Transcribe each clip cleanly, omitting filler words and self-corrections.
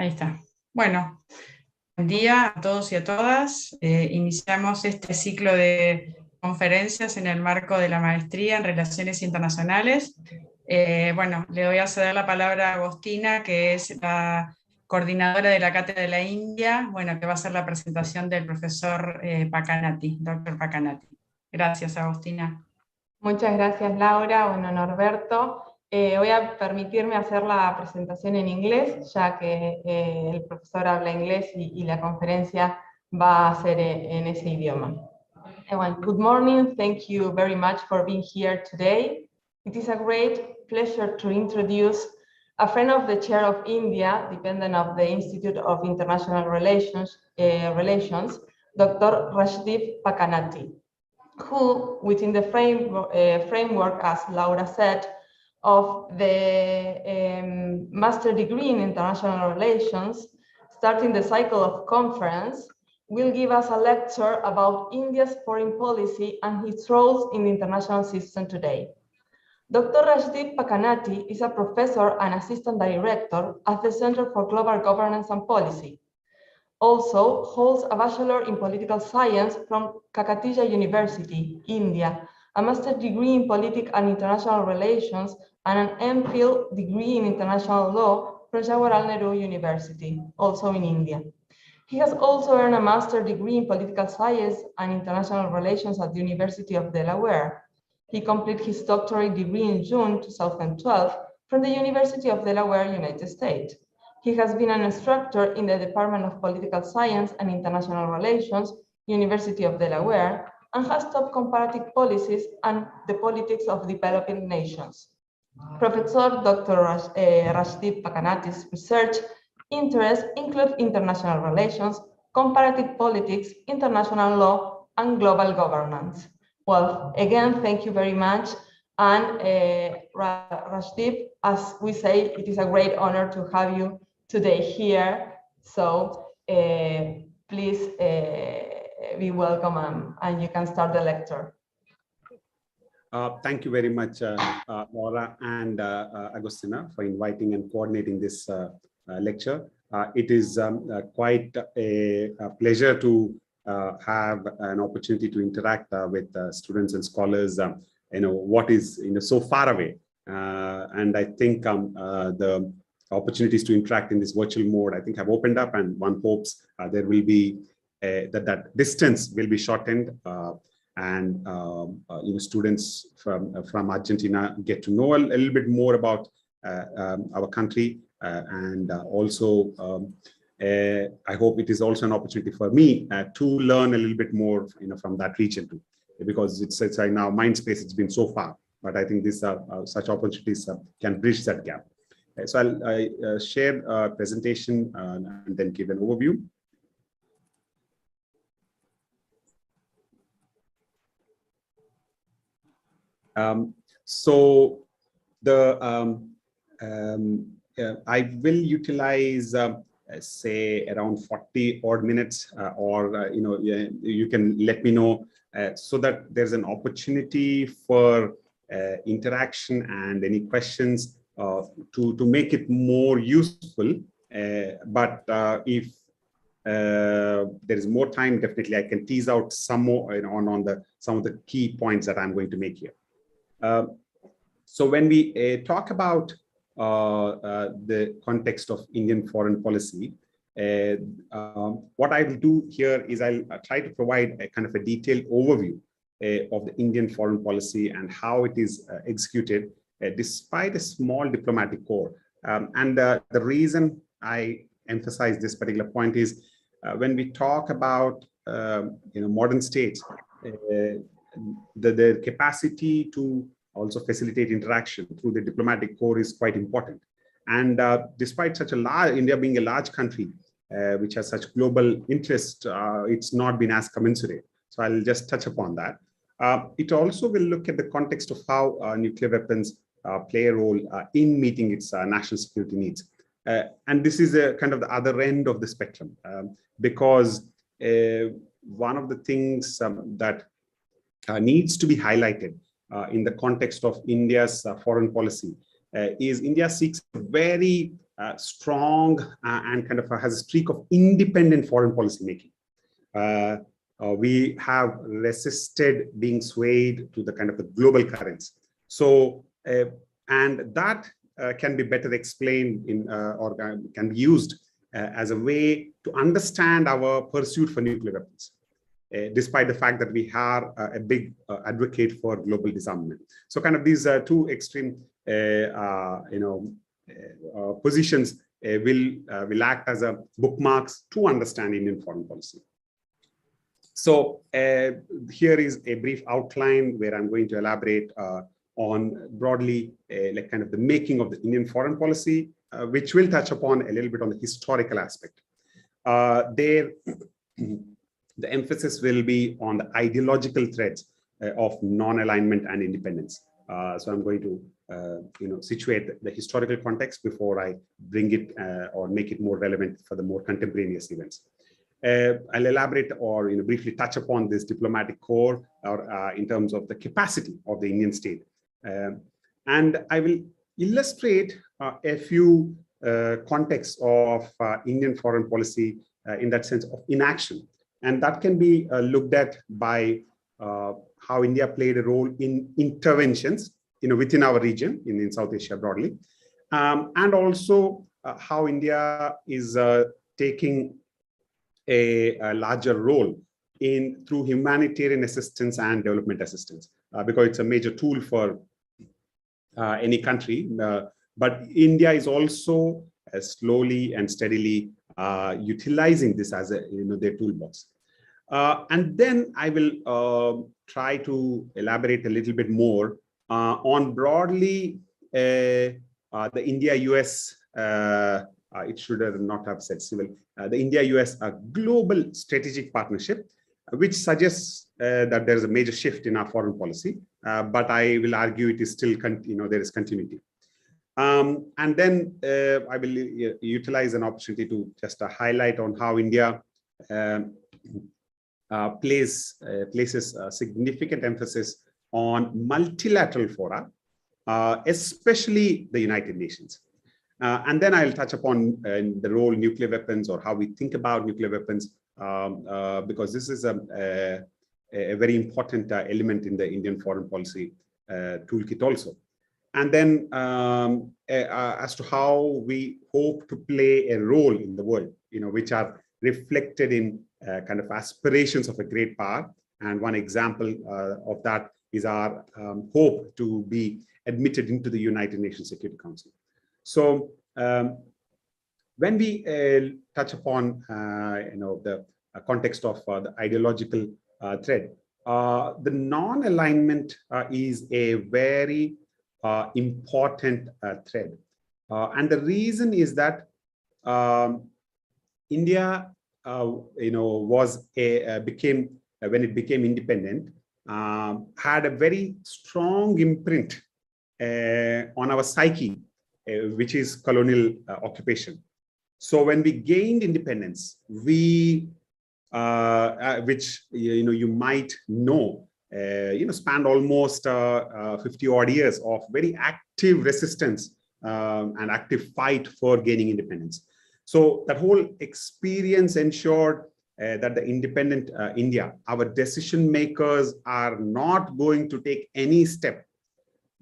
Ahí está. Bueno, buen día a todos y a todas. Iniciamos este ciclo de conferencias en el marco de la maestría en Relaciones Internacionales. Bueno, le voy a ceder la palabra a Agostina, que es la coordinadora de la Cátedra de la India, bueno, que va a hacer la presentación del profesor Pacanati, doctor Pacanati. Gracias, Agostina. Muchas gracias, Laura. Bueno, Norberto. Voy a permitirme hacer la presentación en inglés, ya que el profesor habla inglés y la conferencia va a ser en ese idioma. Good morning. Thank you very much for being here today. It is a great pleasure to introduce a friend of the chair of India, dependent of the Institute of International Relations, Dr. Rajdeep Pakanati, who, within the framework, as Laura said, of the master degree in international relations, starting the cycle of conference, will give us a lecture about India's foreign policy and its roles in the international system today. Dr. Rajdeep Pakanati is a professor and assistant director at the Center for Global Governance and Policy. Also holds a Bachelor in Political Science from Kakatiya University, India, a master's degree in Politics and International Relations, and an MPhil degree in International Law from Jawaharlal Nehru University, also in India. He has also earned a master's degree in Political Science and International Relations at the University of Delaware. He completed his doctorate degree in June 2012 from the University of Delaware, United States. He has been an instructor in the Department of Political Science and International Relations, University of Delaware, and has taught comparative policies and the politics of developing nations. Professor Dr. Rajdeep Pakanati's research interests include international relations, comparative politics, international law, and global governance. Well, again, thank you very much. And Rajdeep, as we say, it is a great honor to have you today here. So please be welcome and you can start the lecture. Thank you very much, Laura and Agostina, for inviting and coordinating this lecture. It is quite a pleasure to have an opportunity to interact with students and scholars, what is so far away. And I think the opportunities to interact in this virtual mode, I think, have opened up, and one hopes there will be that distance will be shortened, and students from Argentina get to know a little bit more about our country, and also I hope it is also an opportunity for me to learn a little bit more, from that region too, because it's right now mind space. It's been so far, but I think this such opportunities can bridge that gap. So I'll share a presentation and then give an overview. So I will utilize say around 40 odd minutes, or you can let me know so that there's an opportunity for interaction and any questions to make it more useful. But if there is more time, definitely I can tease out some more on some of the key points that I'm going to make here. So when we talk about the context of Indian foreign policy, what I will do here is I'll try to provide a kind of a detailed overview of the Indian foreign policy and how it is executed despite a small diplomatic corps. And the reason I emphasize this particular point is when we talk about modern states, the capacity to also facilitate interaction through the diplomatic corps is quite important. And despite such a large, India being a large country, which has such global interest, it's not been as commensurate. So I'll just touch upon that. It also will look at the context of how nuclear weapons play a role in meeting its national security needs. And this is a kind of the other end of the spectrum, because one of the things that needs to be highlighted in the context of India's foreign policy is India seeks a very strong and kind of has a streak of independent foreign policy making. We have resisted being swayed to the kind of the global currents. So, and that can be better explained in or can be used as a way to understand our pursuit for nuclear weapons, despite the fact that we are a big advocate for global disarmament. So, kind of these two extreme, positions will act as a bookmarks to understand Indian foreign policy. So here is a brief outline where I'm going to elaborate on broadly like kind of the making of the Indian foreign policy, which will touch upon a little bit on the historical aspect. There, the emphasis will be on the ideological threads of non-alignment and independence. So I'm going to situate the historical context before I bring it or make it more relevant for the more contemporaneous events. I'll elaborate or briefly touch upon this diplomatic core or in terms of the capacity of the Indian state. And I will illustrate a few contexts of Indian foreign policy in that sense of inaction. And that can be looked at by how India played a role in interventions within our region in South Asia broadly, and also how India is taking a larger role through humanitarian assistance and development assistance, because it's a major tool for any country. But India is also slowly and steadily utilizing this as their toolbox. And then I will try to elaborate a little bit more on broadly the India-US, it should not have said civil, the India-US global strategic partnership, which suggests that there is a major shift in our foreign policy, but I will argue it is still, there is continuity. And then I will utilize an opportunity to just highlight on how India places significant emphasis on multilateral fora, especially the United Nations. And then I'll touch upon the role nuclear weapons or how we think about nuclear weapons, because this is a very important element in the Indian foreign policy toolkit also. And then as to how we hope to play a role in the world, which are reflected in kind of aspirations of a great power. And one example of that is our hope to be admitted into the United Nations Security Council. So when we touch upon the context of the ideological thread, the non-alignment is a very important thread, and the reason is that India, became when it became independent, had a very strong imprint on our psyche, which is colonial occupation. So when we gained independence, we, which you might know, spanned almost 50 odd years of very active resistance and active fight for gaining independence. So that whole experience ensured that the independent India, our decision makers are not going to take any step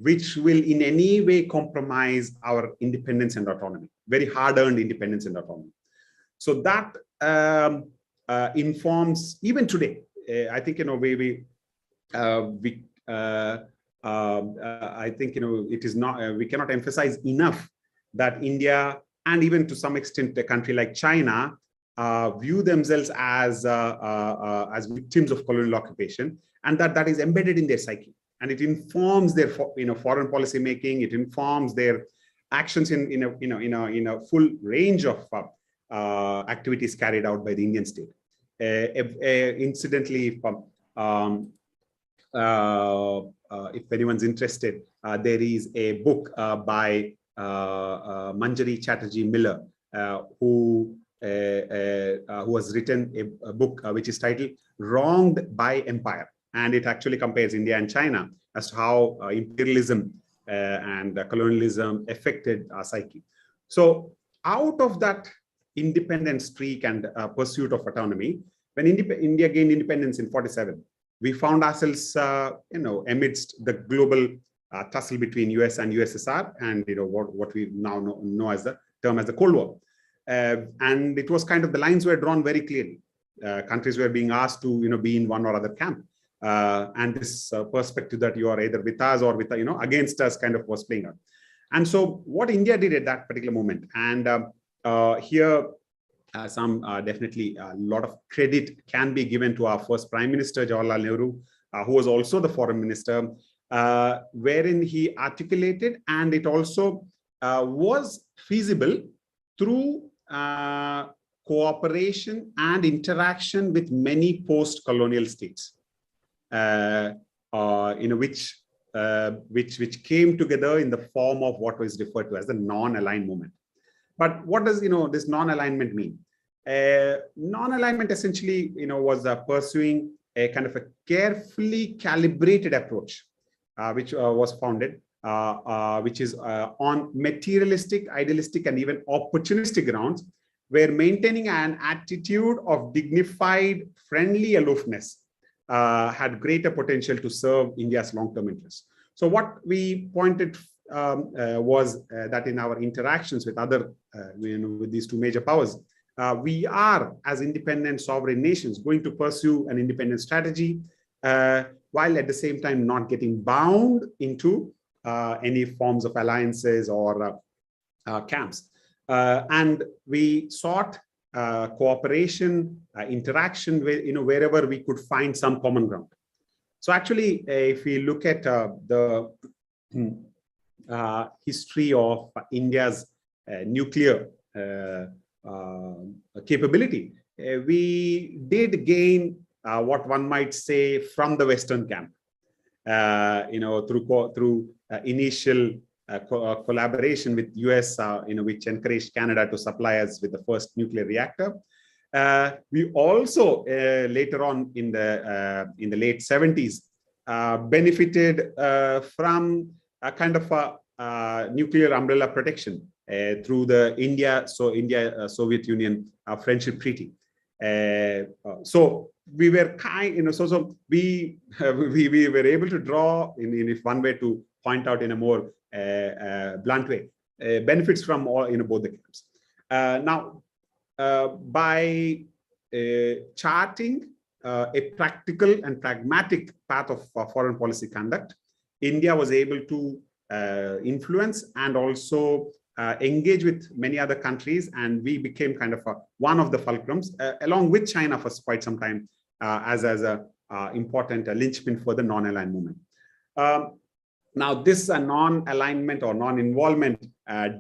which will in any way compromise our independence and autonomy, very hard-earned independence and autonomy. So that informs even today. I think I think it is not. We cannot emphasize enough that India and even to some extent a country like China view themselves as victims of colonial occupation, and that is embedded in their psyche. And it informs their foreign policy making. It informs their actions in a full range of activities carried out by the Indian state. Incidentally, if anyone's interested, there is a book by Manjari Chatterjee Miller, who has written a book which is titled "Wronged by Empire." And it actually compares India and China as to how imperialism and colonialism affected our psyche. So out of that independent streak and pursuit of autonomy, when India gained independence in 47, we found ourselves, amidst the global tussle between US and USSR, and what we now know as the term as the Cold War. And it was kind of, the lines were drawn very clearly. Countries were being asked to be in one or other camp, and this perspective that you are either with us or with against us kind of was playing out. And so what India did at that particular moment, and here definitely a lot of credit can be given to our first Prime Minister Jawaharlal Nehru, who was also the Foreign Minister, wherein he articulated, and it also was feasible through cooperation and interaction with many post-colonial states, which came together in the form of what was referred to as the non-aligned movement. But what does this non-alignment mean? Non-alignment essentially was pursuing a kind of a carefully calibrated approach, which was founded, which is on materialistic, idealistic, and even opportunistic grounds, where maintaining an attitude of dignified, friendly aloofness had greater potential to serve India's long-term interests. So what we pointed was that in our interactions with other, with these two major powers, we are, as independent sovereign nations, going to pursue an independent strategy, while at the same time not getting bound into any forms of alliances or camps. And we sought cooperation, interaction with, wherever we could find some common ground. So actually, if we look at the history of India's nuclear capability, we did gain what one might say from the Western camp, through initial collaboration with US, which encouraged Canada to supply us with the first nuclear reactor. We also later on in the late 70s benefited from a kind of a nuclear umbrella protection through the India-Soviet Union Friendship Treaty. So we were we were able to draw, in if one way to point out in a more blunt way, benefits from all both the camps. Now, by charting a practical and pragmatic path of foreign policy conduct, India was able to influence and also engage with many other countries, and we became kind of one of the fulcrums, along with China for quite some time, as a important linchpin for the non-aligned movement. Now, this non-alignment or non-involvement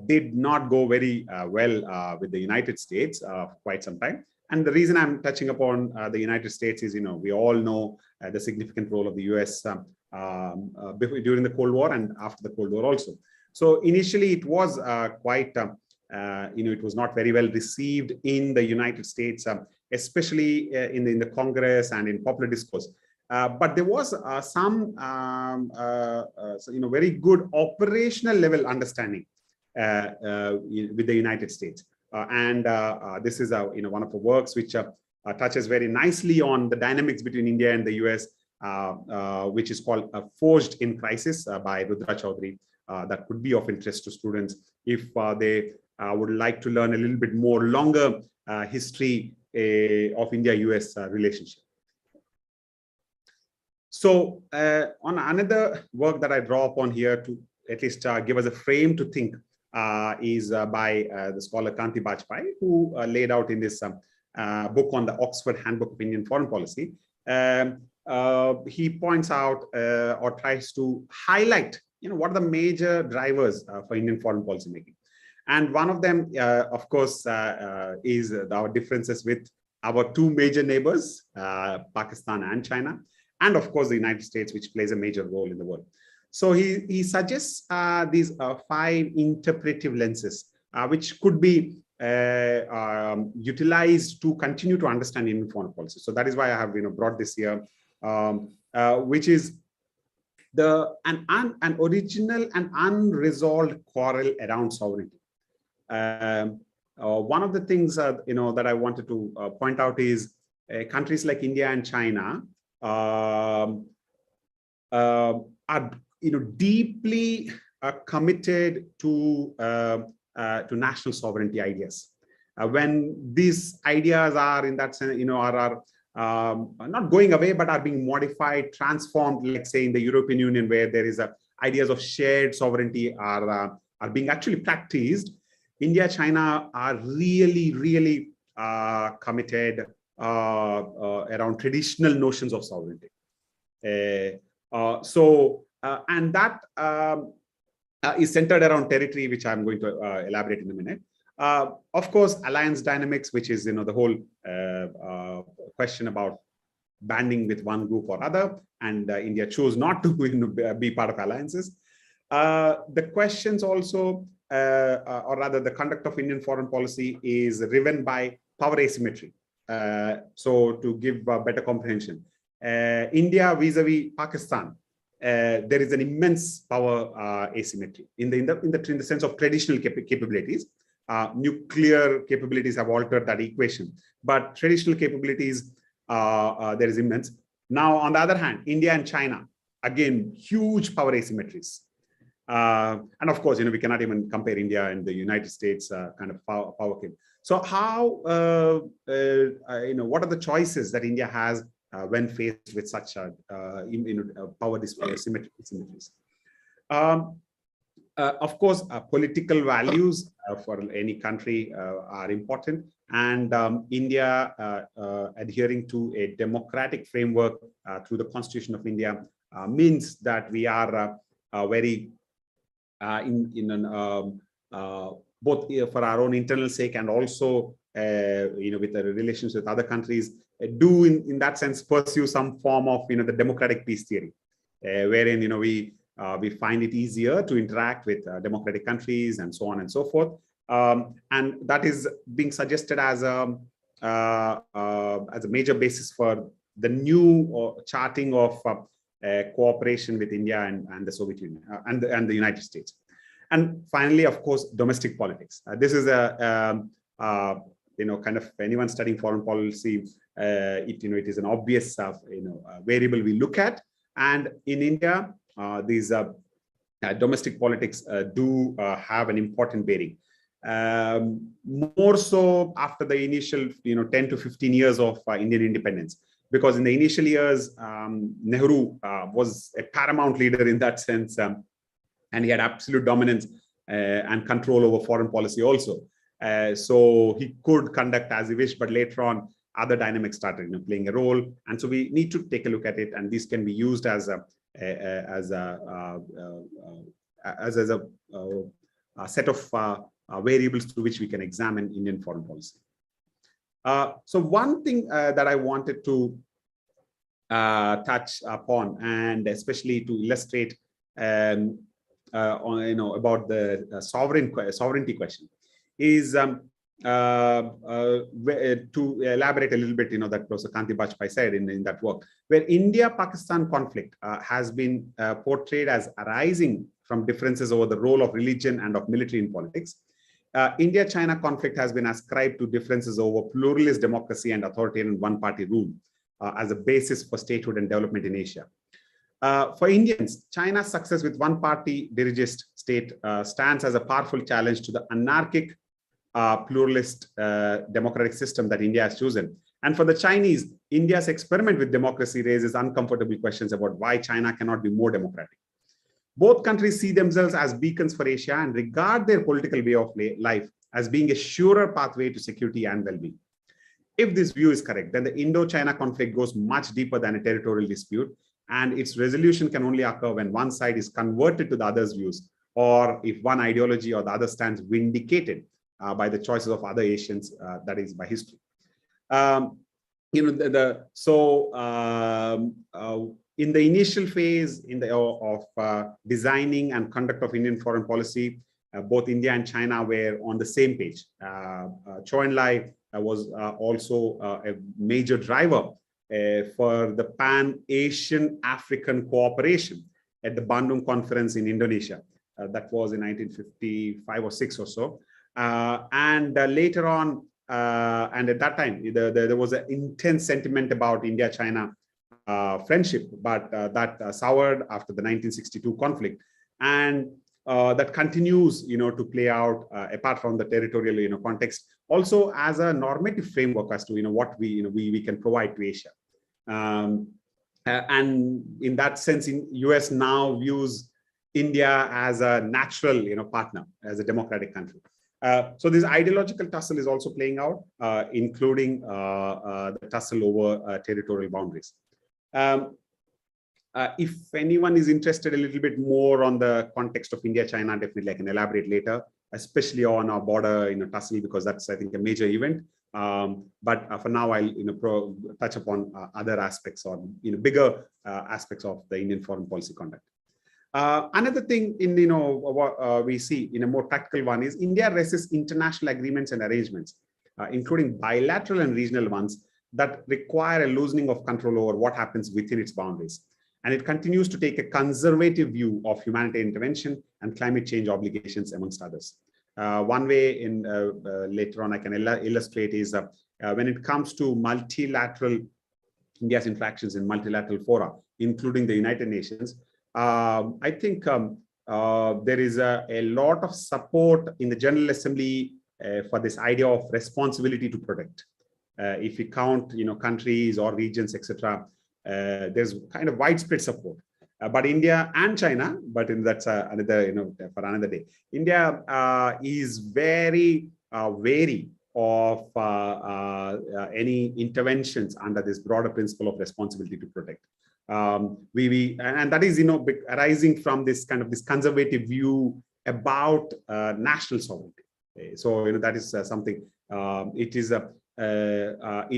did not go very well with the United States for quite some time. And the reason I'm touching upon the United States is, we all know the significant role of the US during the Cold War and after the Cold War also. So initially, it was quite, it was not very well received in the United States, especially in the Congress and in popular discourse. But there was some, very good operational level understanding with the United States. And this is, one of the works which touches very nicely on the dynamics between India and the US, which is called Forged in Crisis by Rudra Chaudhary. That could be of interest to students if they would like to learn a little bit more longer history of India-US relationship. So on another work that I draw upon here to at least give us a frame to think is by the scholar Kanti Bajpai, who laid out in this book on the Oxford Handbook of Indian Foreign Policy. He points out or tries to highlight, what are the major drivers for Indian foreign policy making. And one of them, of course, is our differences with our two major neighbors, Pakistan and China, and of course, the United States, which plays a major role in the world. So he suggests these 5 interpretive lenses, which could be utilized to continue to understand Indian foreign policy. So that is why I have brought this here, which is an original and unresolved quarrel around sovereignty. one of the things that I wanted to point out is countries like India and China are deeply committed to national sovereignty ideas. When these ideas are in that sense, are not going away, but are being modified, transformed, like say in the European Union, where there is ideas of shared sovereignty are being actually practiced. India, China are really, really committed around traditional notions of sovereignty. And that is centered around territory, which I'm going to elaborate in a minute. Of course, alliance dynamics, which is the whole question about banding with one group or other, and India chose not to be part of alliances. The questions also, or rather the conduct of Indian foreign policy is driven by power asymmetry. So to give better comprehension, India vis-a-vis Pakistan, there is an immense power asymmetry in the sense of traditional capabilities. Nuclear capabilities have altered that equation, but traditional capabilities, there is immense. Now, on the other hand, India and China, again, huge power asymmetries. And of course, we cannot even compare India and the United States kind of power game. So how, what are the choices that India has when faced with such power asymmetries? Of course, political values for any country are important, and India adhering to a democratic framework through the Constitution of India means that we are very both for our own internal sake and also with the relations with other countries, do in that sense pursue some form of the democratic peace theory, wherein we find it easier to interact with democratic countries and so on and so forth. And that is being suggested as a major basis for the new charting of cooperation with India and the Soviet Union and the United States. And finally, of course, domestic politics. This is a kind of anyone studying foreign policy, it is an obvious variable we look at. And in India, these domestic politics do have an important bearing. More so after the initial 10 to 15 years of Indian independence, because in the initial years, Nehru was a paramount leader in that sense, and he had absolute dominance and control over foreign policy also. So he could conduct as he wished, but later on, other dynamics started playing a role. And so we need to take a look at it, and these can be used as a set of variables through which we can examine Indian foreign policy. So one thing that I wanted to touch upon, and especially to illustrate about the sovereignty question, is to elaborate a little bit, that Professor Kanti Bajpai said in that work, where India-Pakistan conflict has been portrayed as arising from differences over the role of religion and of military in politics. India-China conflict has been ascribed to differences over pluralist democracy and authoritarian one-party rule as a basis for statehood and development in Asia. For Indians, China's success with one-party dirigist state stands as a powerful challenge to the anarchic pluralist democratic system that India has chosen. And for the Chinese, India's experiment with democracy raises uncomfortable questions about why China cannot be more democratic. Both countries see themselves as beacons for Asia and regard their political way of life as being a surer pathway to security and well-being. If this view is correct, then the Indo-China conflict goes much deeper than a territorial dispute, and its resolution can only occur when one side is converted to the other's views, or if one ideology or the other stands vindicated by the choices of other Asians, that is by history. In the initial phase of designing and conduct of Indian foreign policy, both India and China were on the same page. Chou Enlai was also a major driver for the Pan-Asian African cooperation at the Bandung Conference in Indonesia. That was in 1955 or 6 or so. And later on, and at that time, there was an intense sentiment about India-China friendship, but that soured after the 1962 conflict, and that continues, to play out apart from the territorial, context, also as a normative framework as to, what we can provide to Asia. And in that sense, US now views India as a natural, partner, as a democratic country. So this ideological tussle is also playing out, including the tussle over territorial boundaries. If anyone is interested a little bit more on the context of India-China, definitely I can elaborate later, especially on our border, tussle, because that's, I think, a major event. But for now, I'll touch upon other aspects or bigger aspects of the Indian foreign policy conduct. Another thing what we see in a more practical one is India resists international agreements and arrangements, including bilateral and regional ones that require a loosening of control over what happens within its boundaries. And it continues to take a conservative view of humanitarian intervention and climate change obligations, amongst others. One way later on I can illustrate is when it comes to India's interactions in multilateral fora, including the United Nations, I think there is a lot of support in the General Assembly for this idea of responsibility to protect. If we count, countries or regions, etc., there's kind of widespread support. But India and China, but that's another, for another day. India is very wary of any interventions under this broader principle of responsibility to protect. And that is, arising from this kind of this conservative view about national sovereignty. So, that is something. It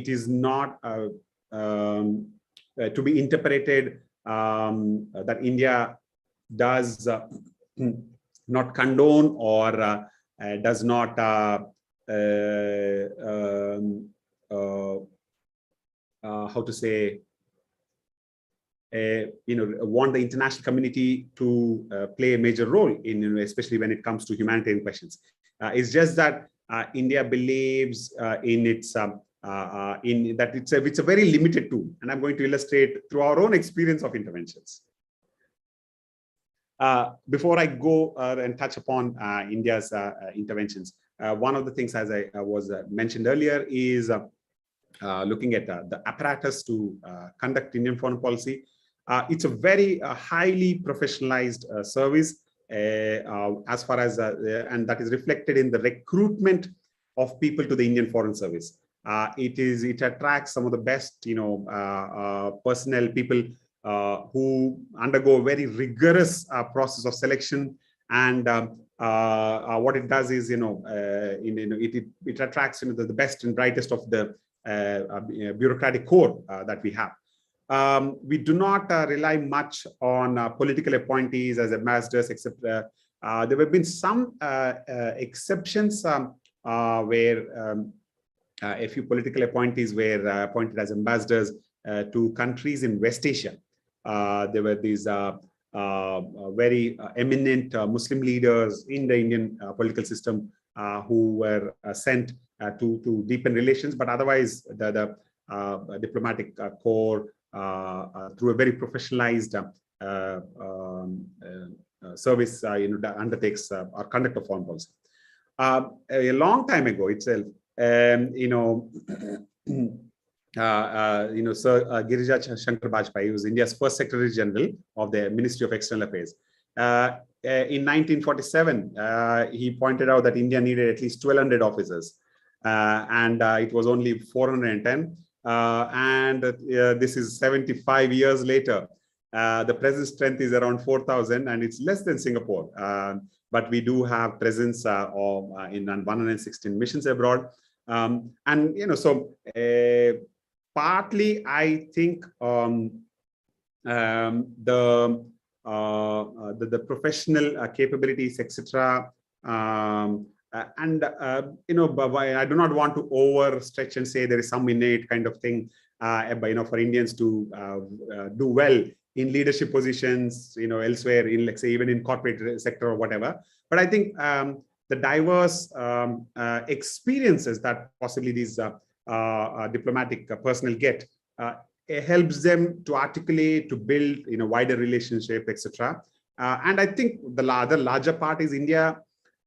is not to be interpreted that India does not condone or does not how to say, want the international community to play a major role in, especially when it comes to humanitarian questions. It's just that India believes in its in that it's a very limited tool, and I'm going to illustrate through our own experience of interventions. Before I go and touch upon India's interventions, one of the things, as I was mentioned earlier, is looking at the apparatus to conduct Indian foreign policy. It's a very highly professionalized service as far as, and that is reflected in the recruitment of people to the Indian Foreign Service. It attracts some of the best, personnel, people who undergo a very rigorous process of selection, and what it does is, it attracts the best and brightest of the bureaucratic core that we have. We do not rely much on political appointees as ambassadors, except there have been some exceptions where a few political appointees were appointed as ambassadors to countries in West Asia. There were these very eminent Muslim leaders in the Indian political system who were sent to deepen relations, but otherwise the diplomatic corps, through a very professionalized service, that undertakes or conduct of foreign policy. A long time ago itself, Sir Girija Shankar Bajpai was India's first Secretary General of the Ministry of External Affairs. In 1947, he pointed out that India needed at least 1,200 officers, and it was only 410. And this is 75 years later. The present strength is around 4,000, and it's less than Singapore. But we do have presence in 116 missions abroad. And so partly I think the professional capabilities, etc. And I do not want to overstretch and say there is some innate kind of thing, for Indians to do well in leadership positions, elsewhere in, let's say, even in corporate sector or whatever. But I think the diverse experiences that possibly these diplomatic personnel get, it helps them to articulate, to build, wider relationship, etc. And I think the larger part is India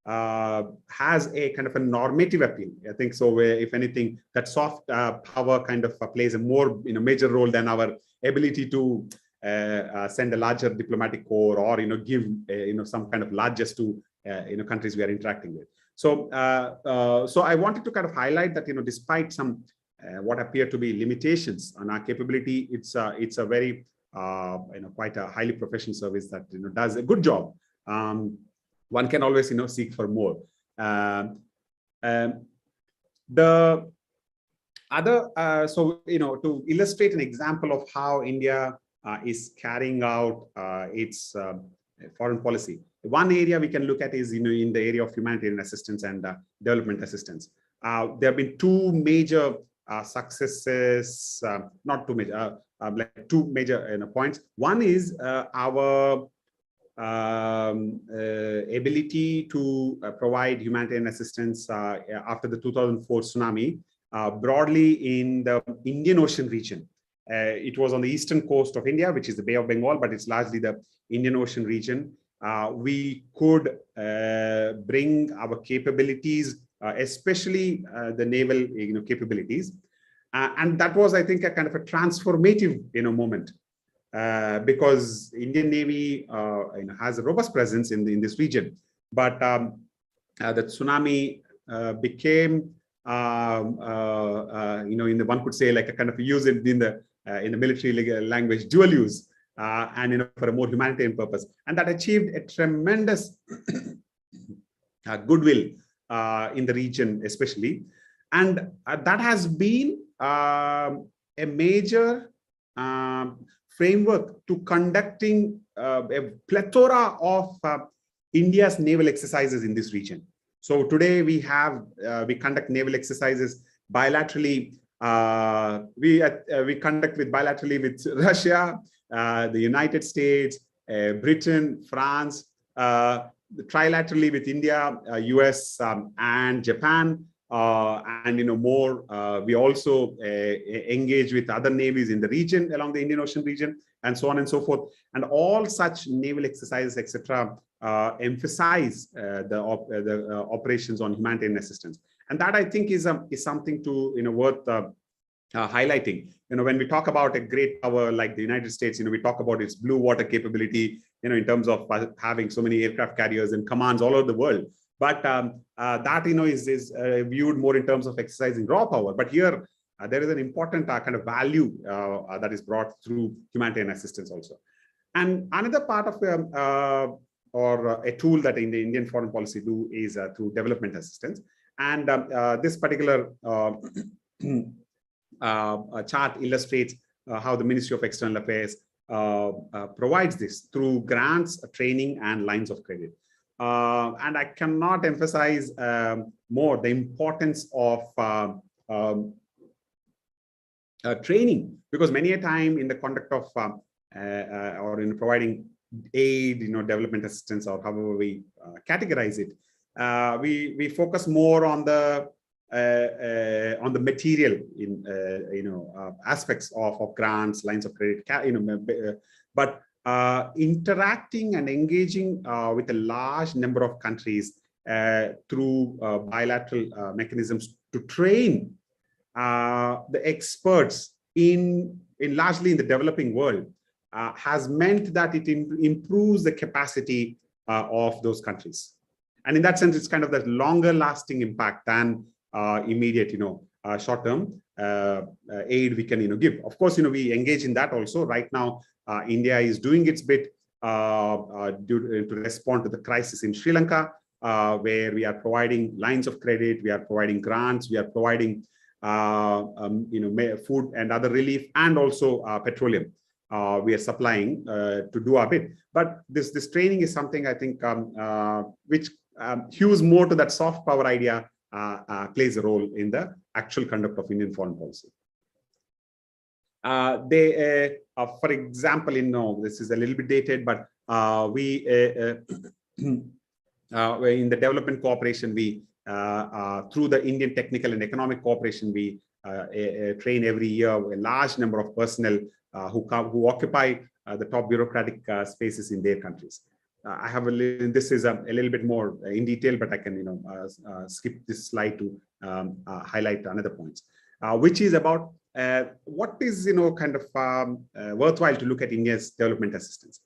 has a kind of a normative appeal. I think so. Where, if anything, that soft power kind of plays a more major role than our ability to send a larger diplomatic corps, or give some kind of largesse to countries we are interacting with. So so I wanted to kind of highlight that despite some what appear to be limitations on our capability, it's a very quite a highly professional service that does a good job. One can always seek for more. The other so to illustrate an example of how India is carrying out its foreign policy, one area we can look at is in the area of humanitarian assistance and development assistance. There have been two major successes, not two major, like two major points. One is our ability to provide humanitarian assistance after the 2004 tsunami, broadly in the Indian Ocean region. It was on the eastern coast of India, which is the Bay of Bengal, but it's largely the Indian Ocean region. We could bring our capabilities, especially the naval capabilities. And that was, I think, a kind of a transformative moment. Because Indian Navy has a robust presence in this region, but the tsunami became one could say like a kind of use it in the military language, dual use, and for a more humanitarian purpose, and that achieved a tremendous goodwill in the region, especially, and that has been a major framework to conducting a plethora of India's naval exercises in this region. So today we conduct naval exercises bilaterally. We conduct bilaterally with Russia, the United States, Britain, France, trilaterally with India, US, and Japan. And more, we also engage with other navies in the region, along the Indian Ocean region, and so on and so forth. And all such naval exercises, etc., emphasize the operations on humanitarian assistance. And that, I think, is something to worth highlighting. When we talk about a great power like the United States, we talk about its blue water capability, in terms of having so many aircraft carriers and commands all over the world. But that is viewed more in terms of exercising raw power. But here there is an important kind of value that is brought through humanitarian assistance also. And another part of or a tool that in the Indian foreign policy do is through development assistance. And this particular chart illustrates how the Ministry of External Affairs provides this through grants, training, and lines of credit. And I cannot emphasize more the importance of training, because many a time in the conduct of or in providing aid, development assistance, or however we categorize it, we focus more on the material aspects of grants, lines of credit, but interacting and engaging with a large number of countries through bilateral mechanisms to train the experts largely in the developing world has meant that it improves the capacity of those countries. And in that sense, it's kind of that longer lasting impact than immediate, short-term aid we can, give. Of course, we engage in that also. Right now, India is doing its bit to respond to the crisis in Sri Lanka, where we are providing lines of credit, we are providing grants, we are providing, food and other relief, and also petroleum. We are supplying to do our bit. But this training is something, I think, which hews more to that soft power idea, plays a role in the actual conduct of Indian foreign policy. For example, this is a little bit dated, but we in the development cooperation, we through the Indian Technical and Economic Cooperation, we train every year a large number of personnel who occupy the top bureaucratic spaces in their countries. I have this is a little bit more in detail, but I can skip this slide to highlight another points, which is about what is kind of worthwhile to look at India's development assistance,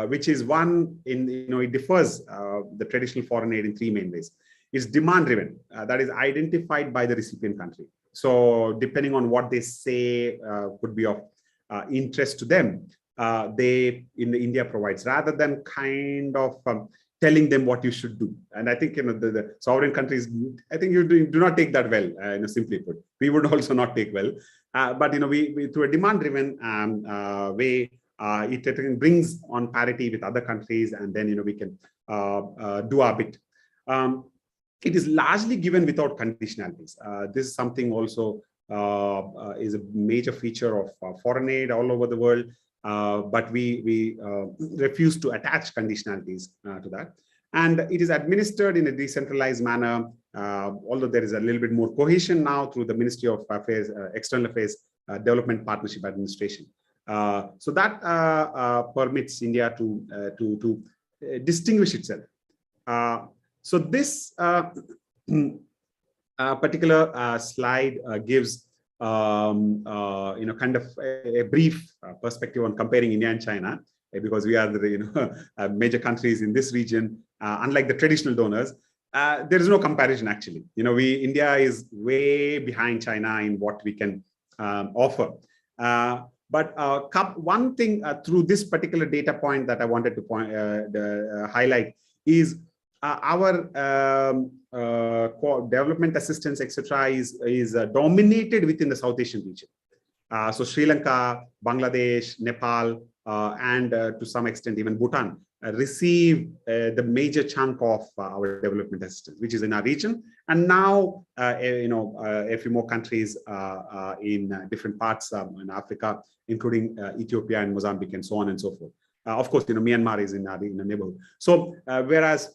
which is one in it differs the traditional foreign aid in three main ways. It's demand driven, that is identified by the recipient country. So depending on what they say could be of interest to them, India provides, rather than kind of telling them what you should do. And I think the sovereign countries, I think you do not take that well. Simply put, we would also not take well. But we through a demand-driven way, it brings on parity with other countries, and then we can do our bit. It is largely given without conditionalities. This is something also is a major feature of foreign aid all over the world. But we refuse to attach conditionalities to that. And it is administered in a decentralized manner, although there is a little bit more cohesion now through the Ministry of Affairs, External Affairs Development Partnership Administration. So that permits India to distinguish itself. So this particular slide gives kind of a brief perspective on comparing India and China, because we are the major countries in this region. Unlike the traditional donors, there is no comparison actually. India is way behind China in what we can offer. But one thing through this particular data point that I wanted to highlight is our development assistance, etc., is dominated within the South Asian region. So Sri Lanka, Bangladesh, Nepal, and to some extent even Bhutan receive the major chunk of our development assistance, which is in our region. And now, a few more countries in different parts in Africa, including Ethiopia and Mozambique, and so on and so forth. Of course, Myanmar is in the neighborhood. So whereas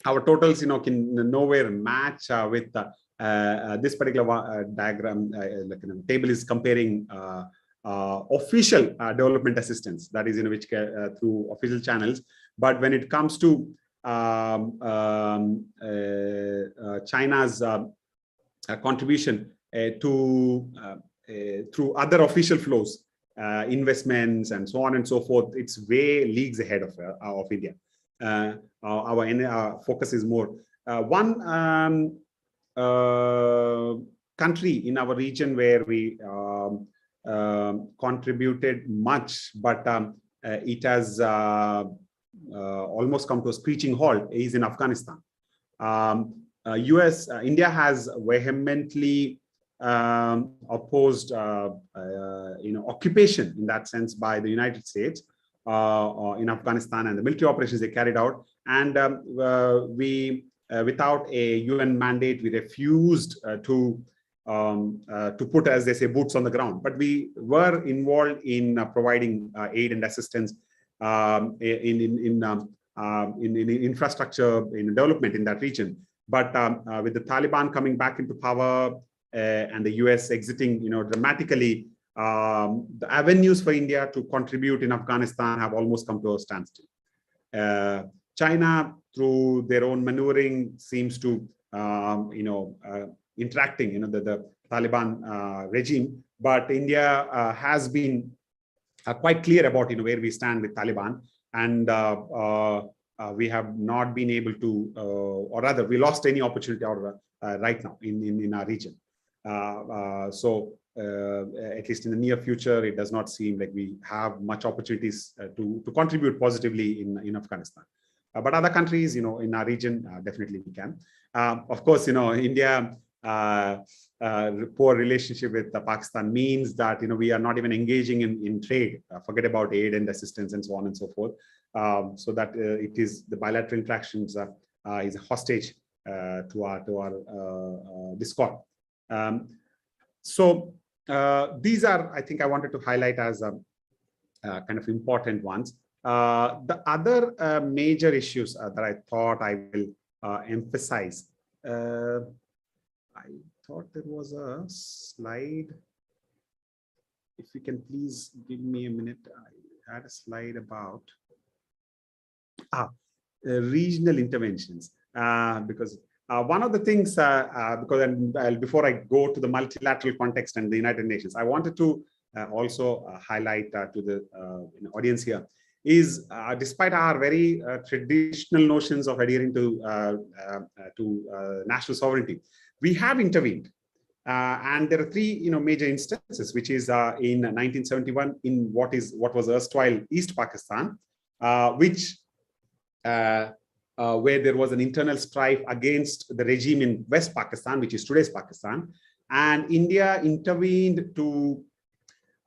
our totals, can nowhere match with this particular diagram. Table is comparing official development assistance, that is which through official channels. But when it comes to China's contribution through other official flows, investments and so on and so forth, it's way leagues ahead of India. Our focus is more one country in our region where we contributed much, but it has almost come to a screeching halt, is in Afghanistan. India has vehemently opposed occupation in that sense by the United States in Afghanistan, and the military operations they carried out. And we without a UN mandate, we refused to put, as they say, boots on the ground. But we were involved in providing aid and assistance in infrastructure, in development in that region. But with the Taliban coming back into power and the US exiting, dramatically, the avenues for India to contribute in Afghanistan have almost come to a standstill. China, through their own maneuvering, seems to, interacting, the Taliban regime. But India has been quite clear about, where we stand with Taliban, and we have not been able to, or rather, we lost any opportunity right now in our region. So at least in the near future, it does not seem like we have much opportunities to contribute positively in Afghanistan. But other countries, in our region, definitely we can. Of course, India, poor relationship with Pakistan means that, we are not even engaging in trade. Forget about aid and assistance and so on and so forth. So that it is the bilateral interactions is a hostage to our discord. So these are, I think, I wanted to highlight as kind of important ones. The other major issues that I thought I will emphasize. I thought there was a slide. If you can please give me a minute. I had a slide about regional interventions, because one of the things, before I go to the multilateral context and the United Nations, I wanted to also highlight to the audience here is, despite our very traditional notions of adhering to national sovereignty, we have intervened. And there are three major instances, which is in 1971 in what was erstwhile East Pakistan, where there was an internal strife against the regime in West Pakistan, which is today's Pakistan, and India intervened to,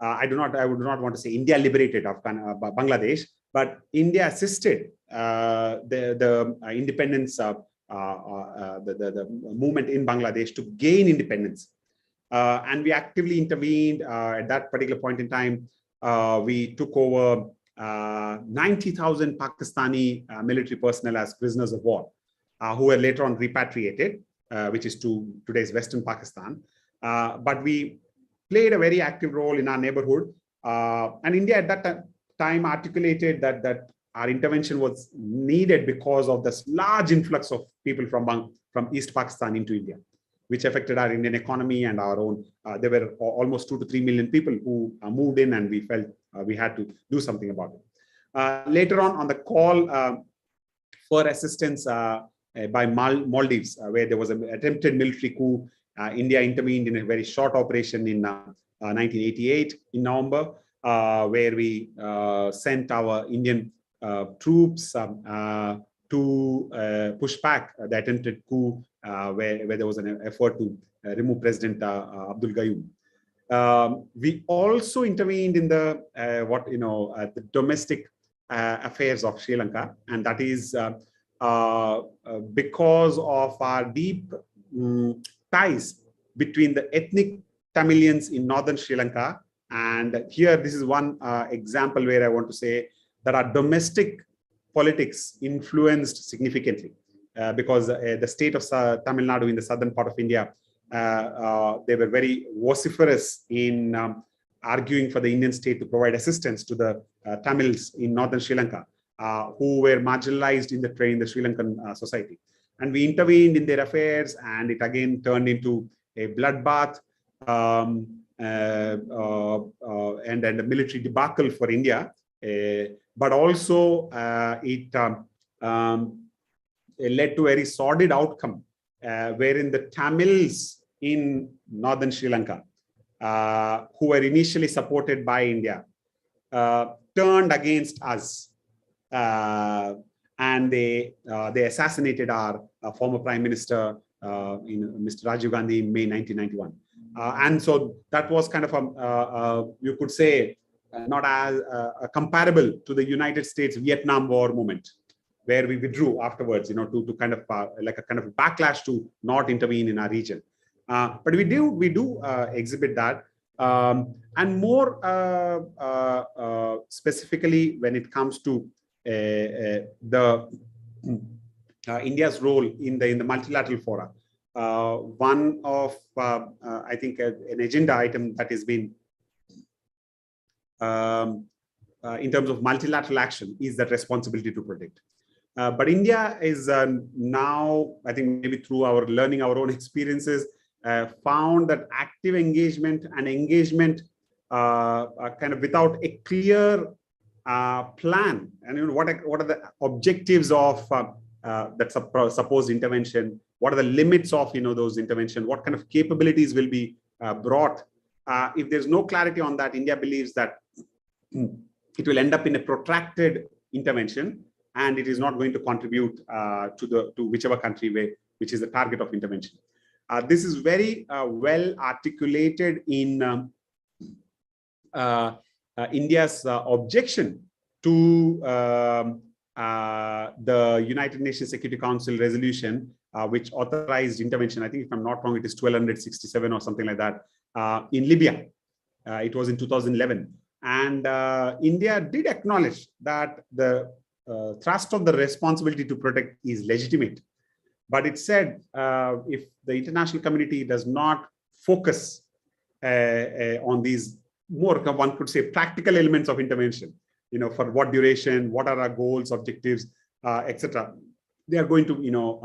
I would not want to say India liberated Bangladesh, but India assisted the independence, the movement in Bangladesh to gain independence. And we actively intervened at that particular point in time. We took over 90,000 Pakistani military personnel as prisoners of war, who were later on repatriated, which is to today's Western Pakistan. But we played a very active role in our neighborhood. And India at that time articulated that our intervention was needed because of this large influx of people from East Pakistan into India, which affected our Indian economy and our own. There were almost 2 to 3 million people who moved in, and we felt we had to do something about it. Later on the call for assistance by Maldives, where there was an attempted military coup, India intervened in a very short operation in 1988 in November, where we sent our Indian troops to push back the attempted coup, where there was an effort to remove President Abdul Gayoom. We also intervened in the the domestic affairs of Sri Lanka, and that is because of our deep ties between the ethnic Tamilians in northern Sri Lanka. And here, this is one example where I want to say that our domestic politics influenced significantly, because the state of Tamil Nadu in the southern part of India, they were very vociferous in arguing for the Indian state to provide assistance to the Tamils in northern Sri Lanka, who were marginalized in the Sri Lankan society. And we intervened in their affairs, and it again turned into a bloodbath and a military debacle for India. But also it led to a very sordid outcome, wherein the Tamils in northern Sri Lanka, who were initially supported by India, turned against us, and they assassinated our former Prime Minister, Mr. Rajiv Gandhi, in May 1991. And so that was kind of you could say, not as comparable to the United States Vietnam War moment, where we withdrew afterwards, to kind of like a kind of backlash to not intervene in our region. But we do exhibit that, and more specifically when it comes to India's role in the multilateral fora. One of I think an agenda item that has been in terms of multilateral action is that responsibility to protect. But India is now, I think maybe through our learning our own experiences, found that active engagement and engagement kind of without a clear plan, and what are the objectives of that supposed intervention, what are the limits of those intervention, what kind of capabilities will be brought. If there's no clarity on that, India believes that it will end up in a protracted intervention, and it is not going to contribute to whichever country which is the target of intervention. This is very well articulated in India's objection to the United Nations Security Council resolution, which authorized intervention. I think, if I'm not wrong, it is 1267 or something like that, in Libya. It was in 2011. And India did acknowledge that the thrust of the responsibility to protect is legitimate. But it said if the international community does not focus on these more, one could say, practical elements of intervention, for what duration, what are our goals, objectives, etc., they are going to,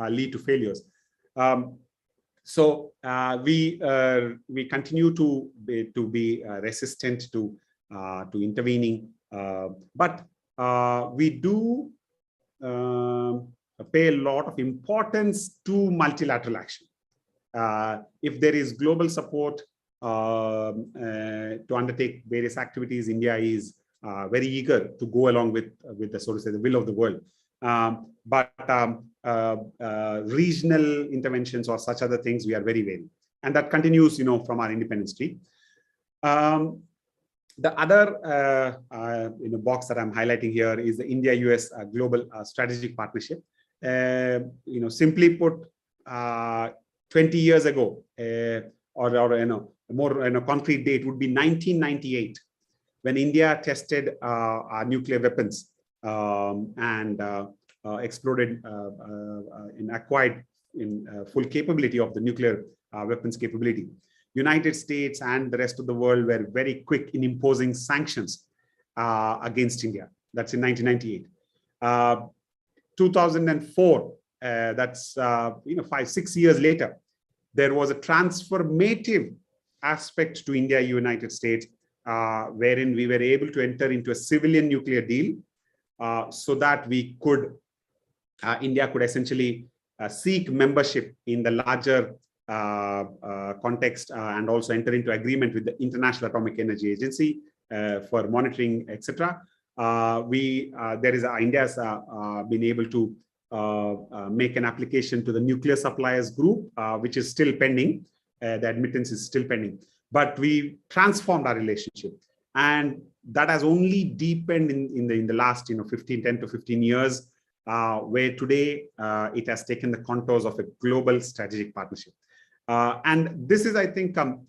lead to failures. So we continue to be resistant to intervening, but we do pay a lot of importance to multilateral action. If there is global support to undertake various activities, India is very eager to go along with the, so to say, the will of the world. But regional interventions or such other things, we are very wary, and that continues, from our independence tree. The other box that I'm highlighting here is the India-US Global Strategic Partnership. Simply put, 20 years ago, or more concrete date would be 1998, when India tested our nuclear weapons and exploded and acquired in full capability of the nuclear weapons capability. United States and the rest of the world were very quick in imposing sanctions against India. That's in 1998. 2004, that's 5-6 years later, there was a transformative aspect to India-United States, wherein we were able to enter into a civilian nuclear deal, so that we could, India could essentially seek membership in the larger context, and also enter into agreement with the International Atomic Energy Agency for monitoring, etc. India's been able to make an application to the Nuclear Suppliers Group, which is still pending. The admittance is still pending, but we transformed our relationship, and that has only deepened in the last 10 to 15 years, where today it has taken the contours of a global strategic partnership. And this is, I think, some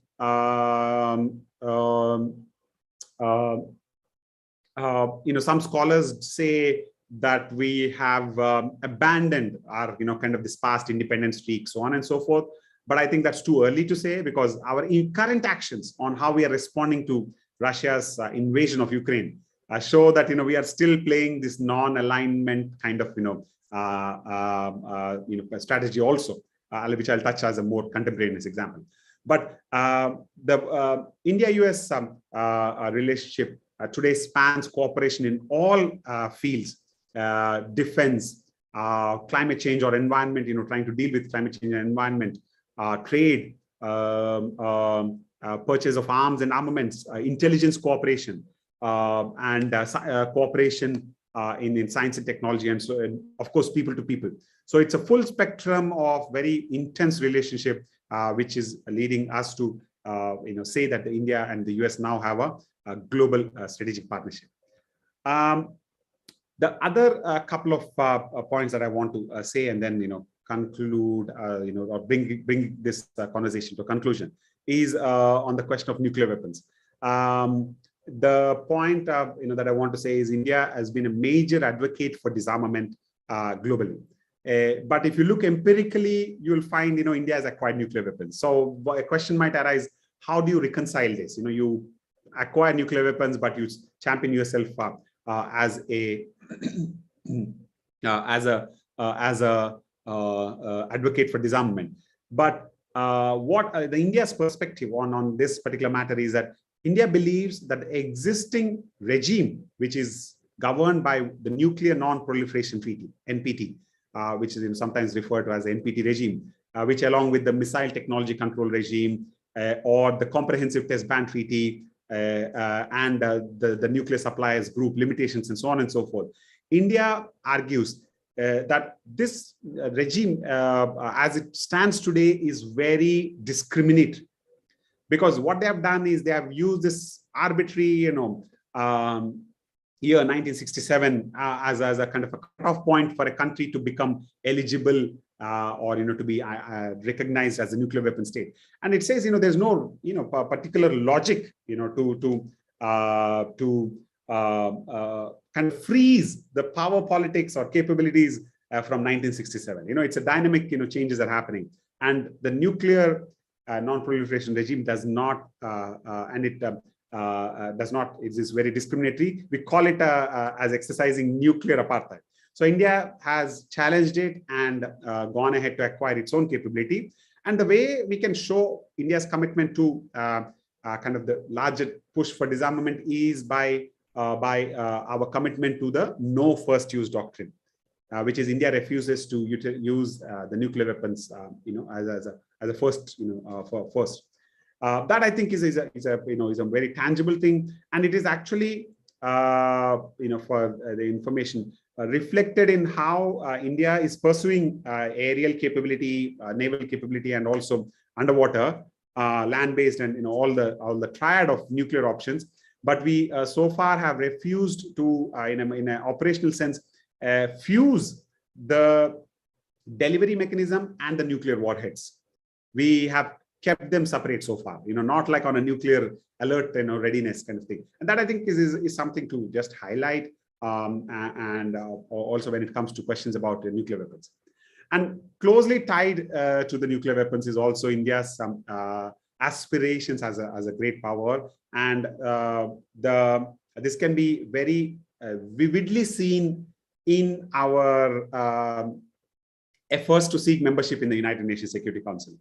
scholars say that we have abandoned our, kind of this past independence streak, so on and so forth. But I think that's too early to say, because our current actions on how we are responding to Russia's invasion of Ukraine show that, we are still playing this non-alignment kind of, strategy also, which I'll touch as a more contemporaneous example. But the India-US relationship today spans cooperation in all fields, defense, climate change or environment, trying to deal with climate change and environment, trade, purchase of arms and armaments, intelligence cooperation, and cooperation in science and technology, and so, and of course, people to people. So it's a full spectrum of very intense relationship, which is leading us to, say that India and the US now have a global strategic partnership. The other couple of points that I want to say, and then conclude, or bring this conversation to a conclusion, is on the question of nuclear weapons. The point that I want to say is India has been a major advocate for disarmament globally. But if you look empirically, you'll find India has acquired nuclear weapons. So a question might arise: how do you reconcile this? You acquire nuclear weapons, but you champion yourself as a advocate for disarmament. But what the India's perspective on this particular matter is that India believes that the existing regime, which is governed by the Nuclear Non-Proliferation Treaty, NPT, which is sometimes referred to as the NPT regime, which along with the Missile Technology Control Regime or the Comprehensive Test Ban Treaty and the Nuclear Suppliers Group limitations and so on and so forth, India argues that this regime, as it stands today, is very discriminatory. Because what they have done is they have used this arbitrary, year 1967 as a kind of a cutoff point for a country to become eligible or to be recognized as a nuclear weapon state. And it says there's no particular logic to to kind of freeze the power politics or capabilities from 1967. It's a dynamic, changes are happening, and the nuclear non-proliferation regime does not, it is very discriminatory. We call it as exercising nuclear apartheid. So India has challenged it and gone ahead to acquire its own capability. And the way we can show India's commitment to kind of the larger push for disarmament is by our commitment to the no first use doctrine, which is India refuses to use the nuclear weapons, as a first, first. That I think is a very tangible thing, and it is actually for the information reflected in how India is pursuing aerial capability, naval capability, and also underwater, land-based, and all the triad of nuclear options. But we so far have refused to, in an operational sense, fuse the delivery mechanism and the nuclear warheads. We have kept them separate so far, not like on a nuclear alert, readiness kind of thing. And that I think is something to just highlight, and also when it comes to questions about nuclear weapons. And closely tied to the nuclear weapons is also India's aspirations as a great power, and this can be very vividly seen in our efforts to seek membership in the United Nations Security Council,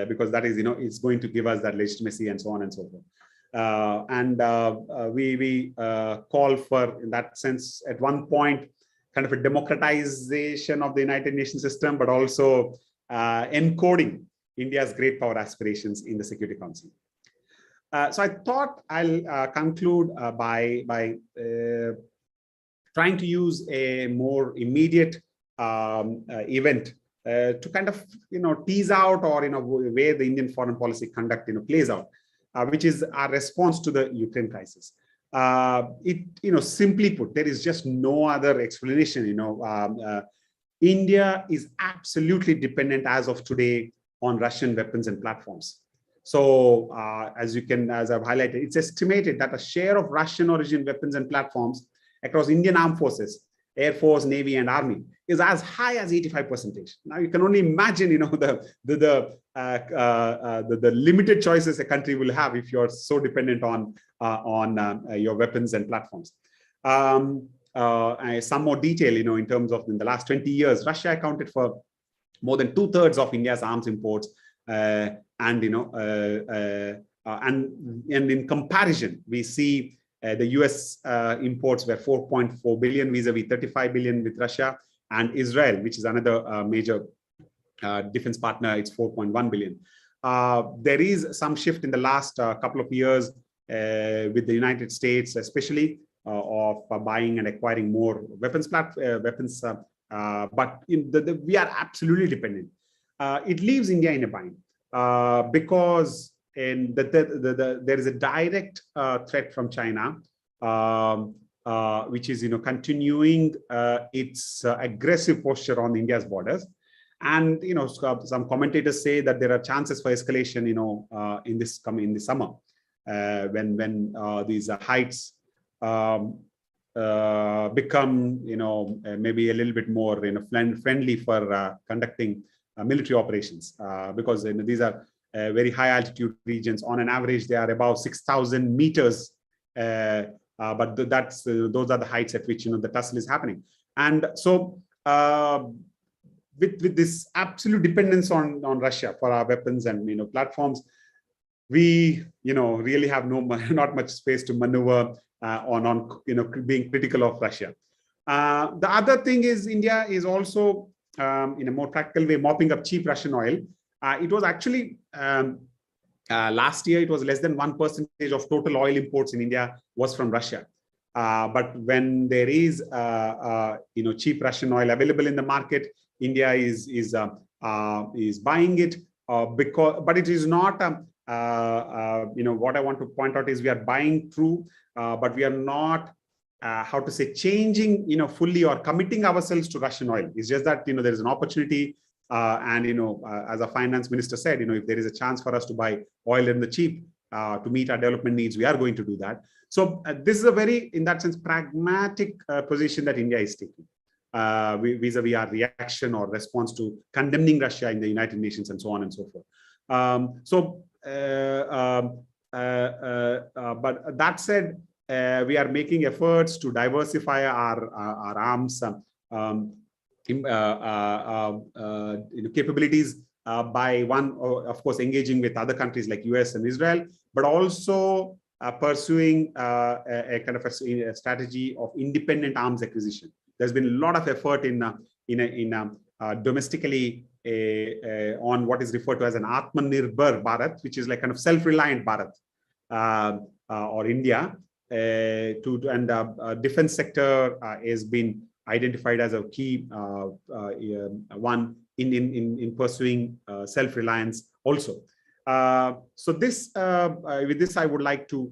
because that is, it's going to give us that legitimacy and so on and so forth. We call for, in that sense, at one point, kind of a democratization of the United Nations system, but also encoding India's great power aspirations in the Security Council. So I thought I'll conclude by trying to use a more immediate event to kind of tease out, or where the Indian foreign policy conduct plays out, which is our response to the Ukraine crisis. Simply put, there is just no other explanation. India is absolutely dependent as of today on Russian weapons and platforms. So as I've highlighted, it's estimated that a share of Russian origin weapons and platforms across Indian armed forces, Air Force, Navy, and Army is as high as 85%. Now you can only imagine, the limited choices a country will have if you're so dependent on your weapons and platforms. Some more detail, in terms of in the last 20 years, Russia accounted for more than 2/3 of India's arms imports, and in comparison, we see the US imports were 4.4 billion vis-a-vis 35 billion with Russia, and Israel, which is another major defense partner, it's 4.1 billion. There is some shift in the last couple of years with the United States, especially of buying and acquiring more weapons, but we are absolutely dependent. It leaves India in a bind because there is a direct threat from China, which is continuing its aggressive posture on India's borders. And some commentators say that there are chances for escalation in this summer, when these heights become maybe a little bit more friendly for conducting military operations, because these are very high altitude regions. On an average, they are above 6,000 meters, but those are the heights at which the tussle is happening. And so with this absolute dependence on Russia for our weapons and platforms, we really have not much space to maneuver on being critical of Russia. The other thing is India is also in a more practical way mopping up cheap Russian oil. It was actually last year, it was less than 1% of total oil imports in India was from Russia. But when there is cheap Russian oil available in the market, India is buying it, but it is not. What I want to point out is we are buying through, but we are not changing fully or committing ourselves to Russian oil. It's just that there is an opportunity. And as a finance minister said, if there is a chance for us to buy oil in the cheap, to meet our development needs, we are going to do that. So this is a very, in that sense, pragmatic position that India is taking vis-a-vis our reaction or response to condemning Russia in the United Nations and so on and so forth. But that said, we are making efforts to diversify our arms capabilities by one, of course, engaging with other countries like US and Israel, but also pursuing a kind of a strategy of independent arms acquisition. There's been a lot of effort in domestically on what is referred to as an Atmanirbhar Bharat, which is like kind of self-reliant Bharat or India. Defense sector has been identified as a key one in pursuing self-reliance also. So this with this I would like to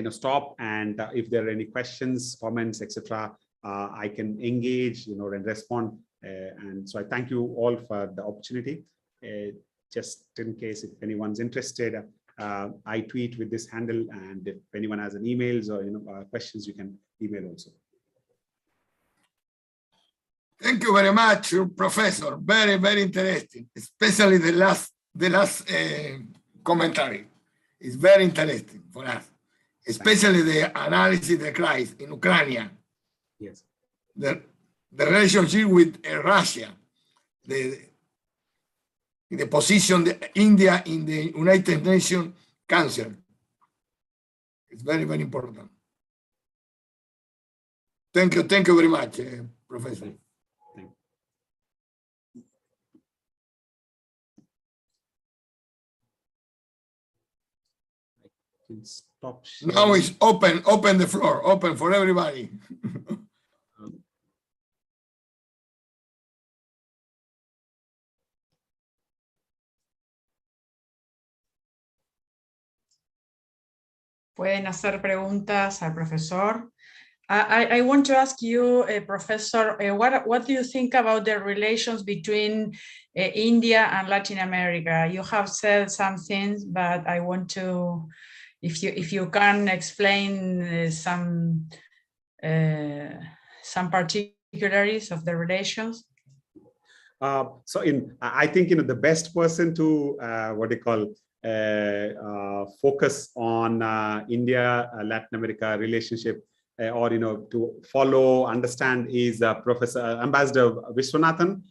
stop, and if there are any questions, comments, etc., I can engage and respond. And so I thank you all for the opportunity. Just in case if anyone's interested, I tweet with this handle, and if anyone has an emails or questions, you can email also. Thank you very much, Professor. Very, very interesting, especially the last commentary. It's very interesting for us, especially the analysis of the crisis in Ukraine. Yes. The relationship with Russia, the position of India in the United Nations Council. It's very, very important. Thank you very much, Professor. Stop. Now it's open the floor, open for everybody. Pueden hacer preguntas al profesor. I want to ask you, Professor, what do you think about the relations between India and Latin America? You have said some things, but I want to, if you can explain some particularities of the relations. So I think the best person to focus on India Latin America relationship or to follow, understand is Professor Ambassador Viswanathan,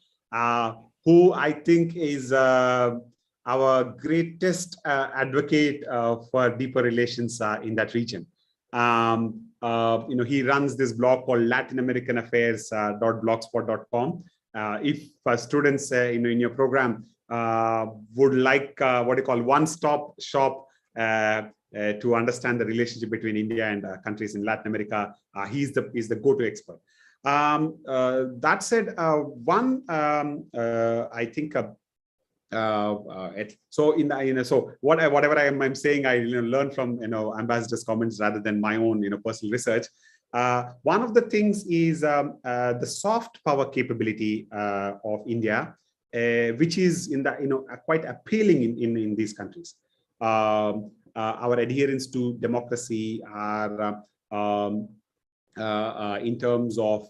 who I think is our greatest advocate for deeper relations in that region. He runs this blog called LatinAmericanAffairs.blogspot.com. If students in your program would like one-stop shop to understand the relationship between India and countries in Latin America, he's the go-to expert. That said, I think so whatever I'm saying, I learn from ambassador's comments rather than my own personal research. One of the things is the soft power capability of India, which is quite appealing in these countries. Our adherence to democracy, our in terms of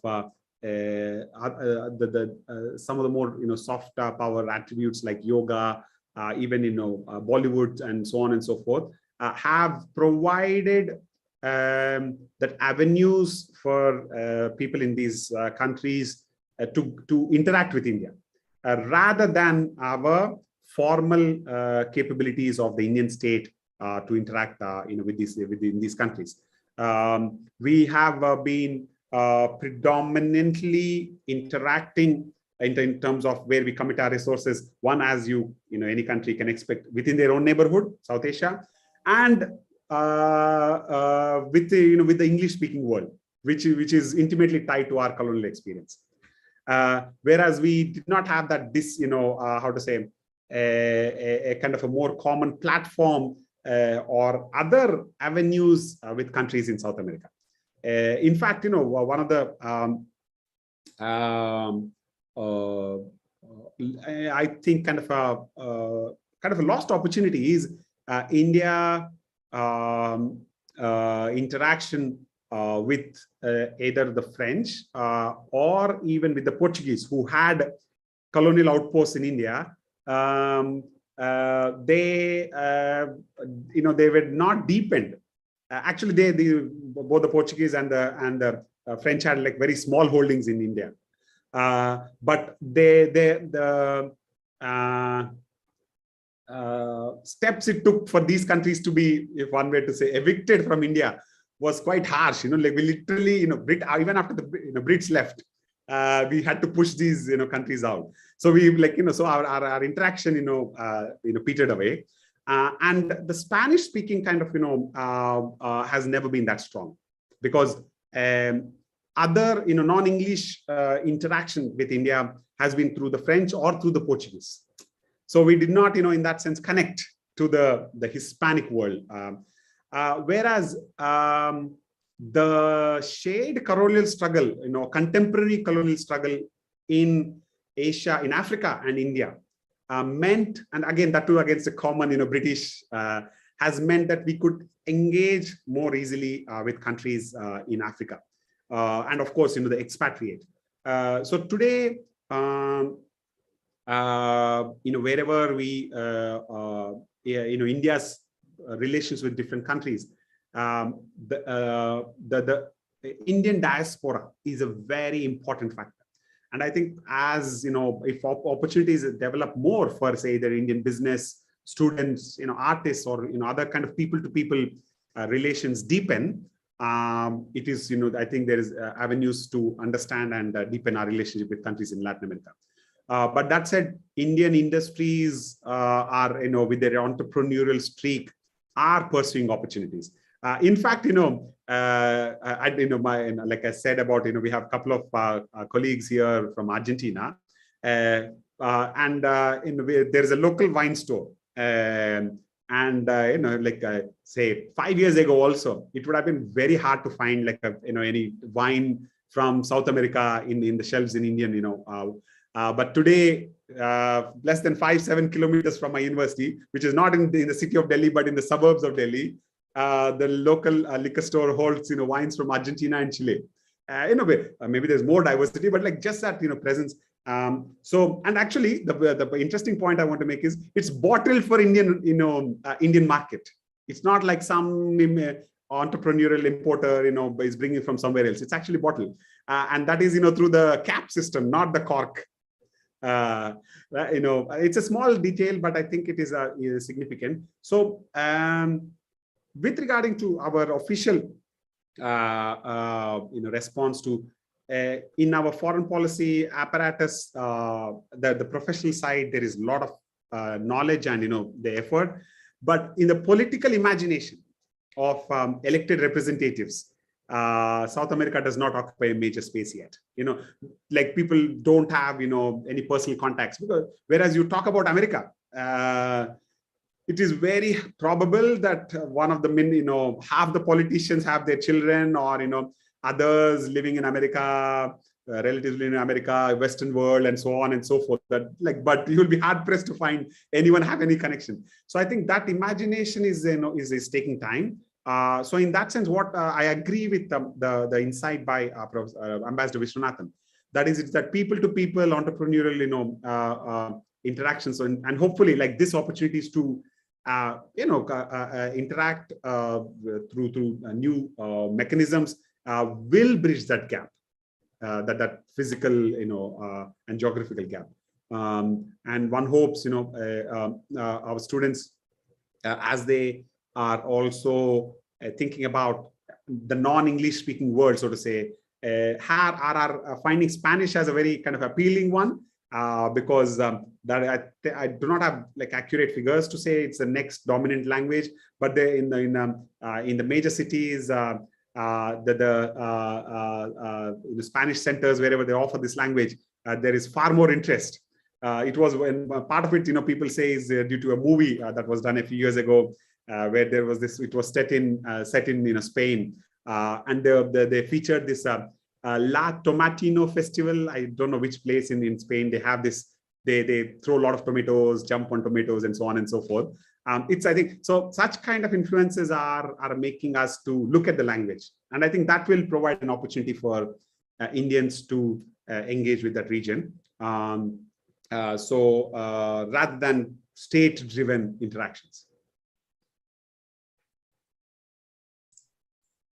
some of the more soft power attributes like yoga, even Bollywood and so on and so forth, have provided that avenues for people in these countries to interact with India, rather than our formal capabilities of the Indian state to interact within these countries. We have been predominantly interacting in terms of where we commit our resources. One, as any country can expect, within their own neighborhood, South Asia, and with the English-speaking world, which is intimately tied to our colonial experience. Whereas we did not have that a kind of a more common platform or other avenues with countries in South America. In fact, one of the I think kind of a lost opportunity is India interaction with either the French or even with the Portuguese, who had colonial outposts in India. They were not deepened. Actually, both the Portuguese and the French had like very small holdings in India, but the steps it took for these countries to be, if one way to say, evicted from India was quite harsh. Like we literally, even after the Brits left, we had to push these countries out. So we so our interaction petered away, and the Spanish speaking kind of has never been that strong, because other non-English interaction with India has been through the French or through the Portuguese. So we did not in that sense connect to the Hispanic world, whereas the shared colonial struggle, contemporary colonial struggle in Asia, in Africa and India meant, and again that too against the common British, has meant that we could engage more easily with countries in Africa, and of course the expatriate. So today, wherever we India's relations with different countries, the Indian diaspora is a very important factor. And I think as if opportunities develop more for, say, the Indian business, students, artists, or other kind of people-to-people relations deepen, it is I think there is avenues to understand and deepen our relationship with countries in Latin America. But that said, Indian industries are with their entrepreneurial streak are pursuing opportunities. In fact, like I said about we have a couple of colleagues here from Argentina, and there's a local wine store, and say 5 years ago also, it would have been very hard to find like any wine from South America in the shelves in Indian but today, less than 5-7 kilometers from my university, which is not in the city of Delhi but in the suburbs of Delhi, the local liquor store holds wines from Argentina and Chile. Maybe there's more diversity, but like just that presence. So, and actually the interesting point I want to make is it's bottled for Indian Indian market. It's not like some entrepreneurial importer is bringing from somewhere else. It's actually bottled, and that is through the cap system, not the cork. It's a small detail, but I think it is significant. So with regarding to our official response to in our foreign policy apparatus, the professional side, there is a lot of knowledge and the effort, but in the political imagination of elected representatives, South America does not occupy a major space yet. Like people don't have any personal contacts, because whereas you talk about America, it is very probable that one of the half the politicians have their children, or others living in America, relatives living in America, Western world, and so on and so forth. But you will be hard pressed to find anyone have any connection. So I think that imagination is is taking time. So in that sense, what I agree with the insight by Ambassador Viswanathan, that is, it's that people-to-people entrepreneurial interactions, and hopefully like this opportunities to interact through new mechanisms will bridge that gap, that physical and geographical gap. And one hopes our students, as they are also thinking about the non-English speaking world, so to say, are finding Spanish as a very kind of appealing one, because that I do not have like accurate figures to say it's the next dominant language, but in the major cities, the Spanish centers, wherever they offer this language, there is far more interest. It was when part of it, people say, is due to a movie that was done a few years ago, where there was this. It was set in Spain, and they featured this La Tomatino festival. I don't know which place in Spain. They have this they throw a lot of tomatoes, jump on tomatoes, and so on and so forth. It's, I think, so such kind of influences are making us to look at the language. And I think that will provide an opportunity for Indians to engage with that region. Rather than state-driven interactions.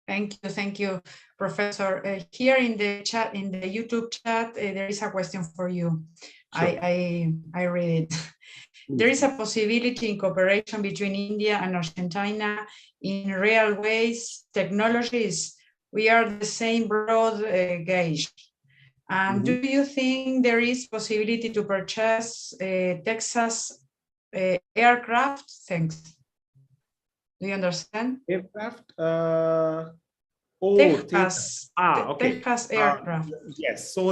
Thank you, Professor. Here in the chat, in the YouTube chat, there is a question for you. Sure. I read it. There is a possibility in cooperation between India and Argentina in railways technologies. We are the same broad gauge. Do you think there is possibility to purchase Texas aircraft? Thanks. Do you understand? Aircraft? Texas. Okay. Texas aircraft. Yes. So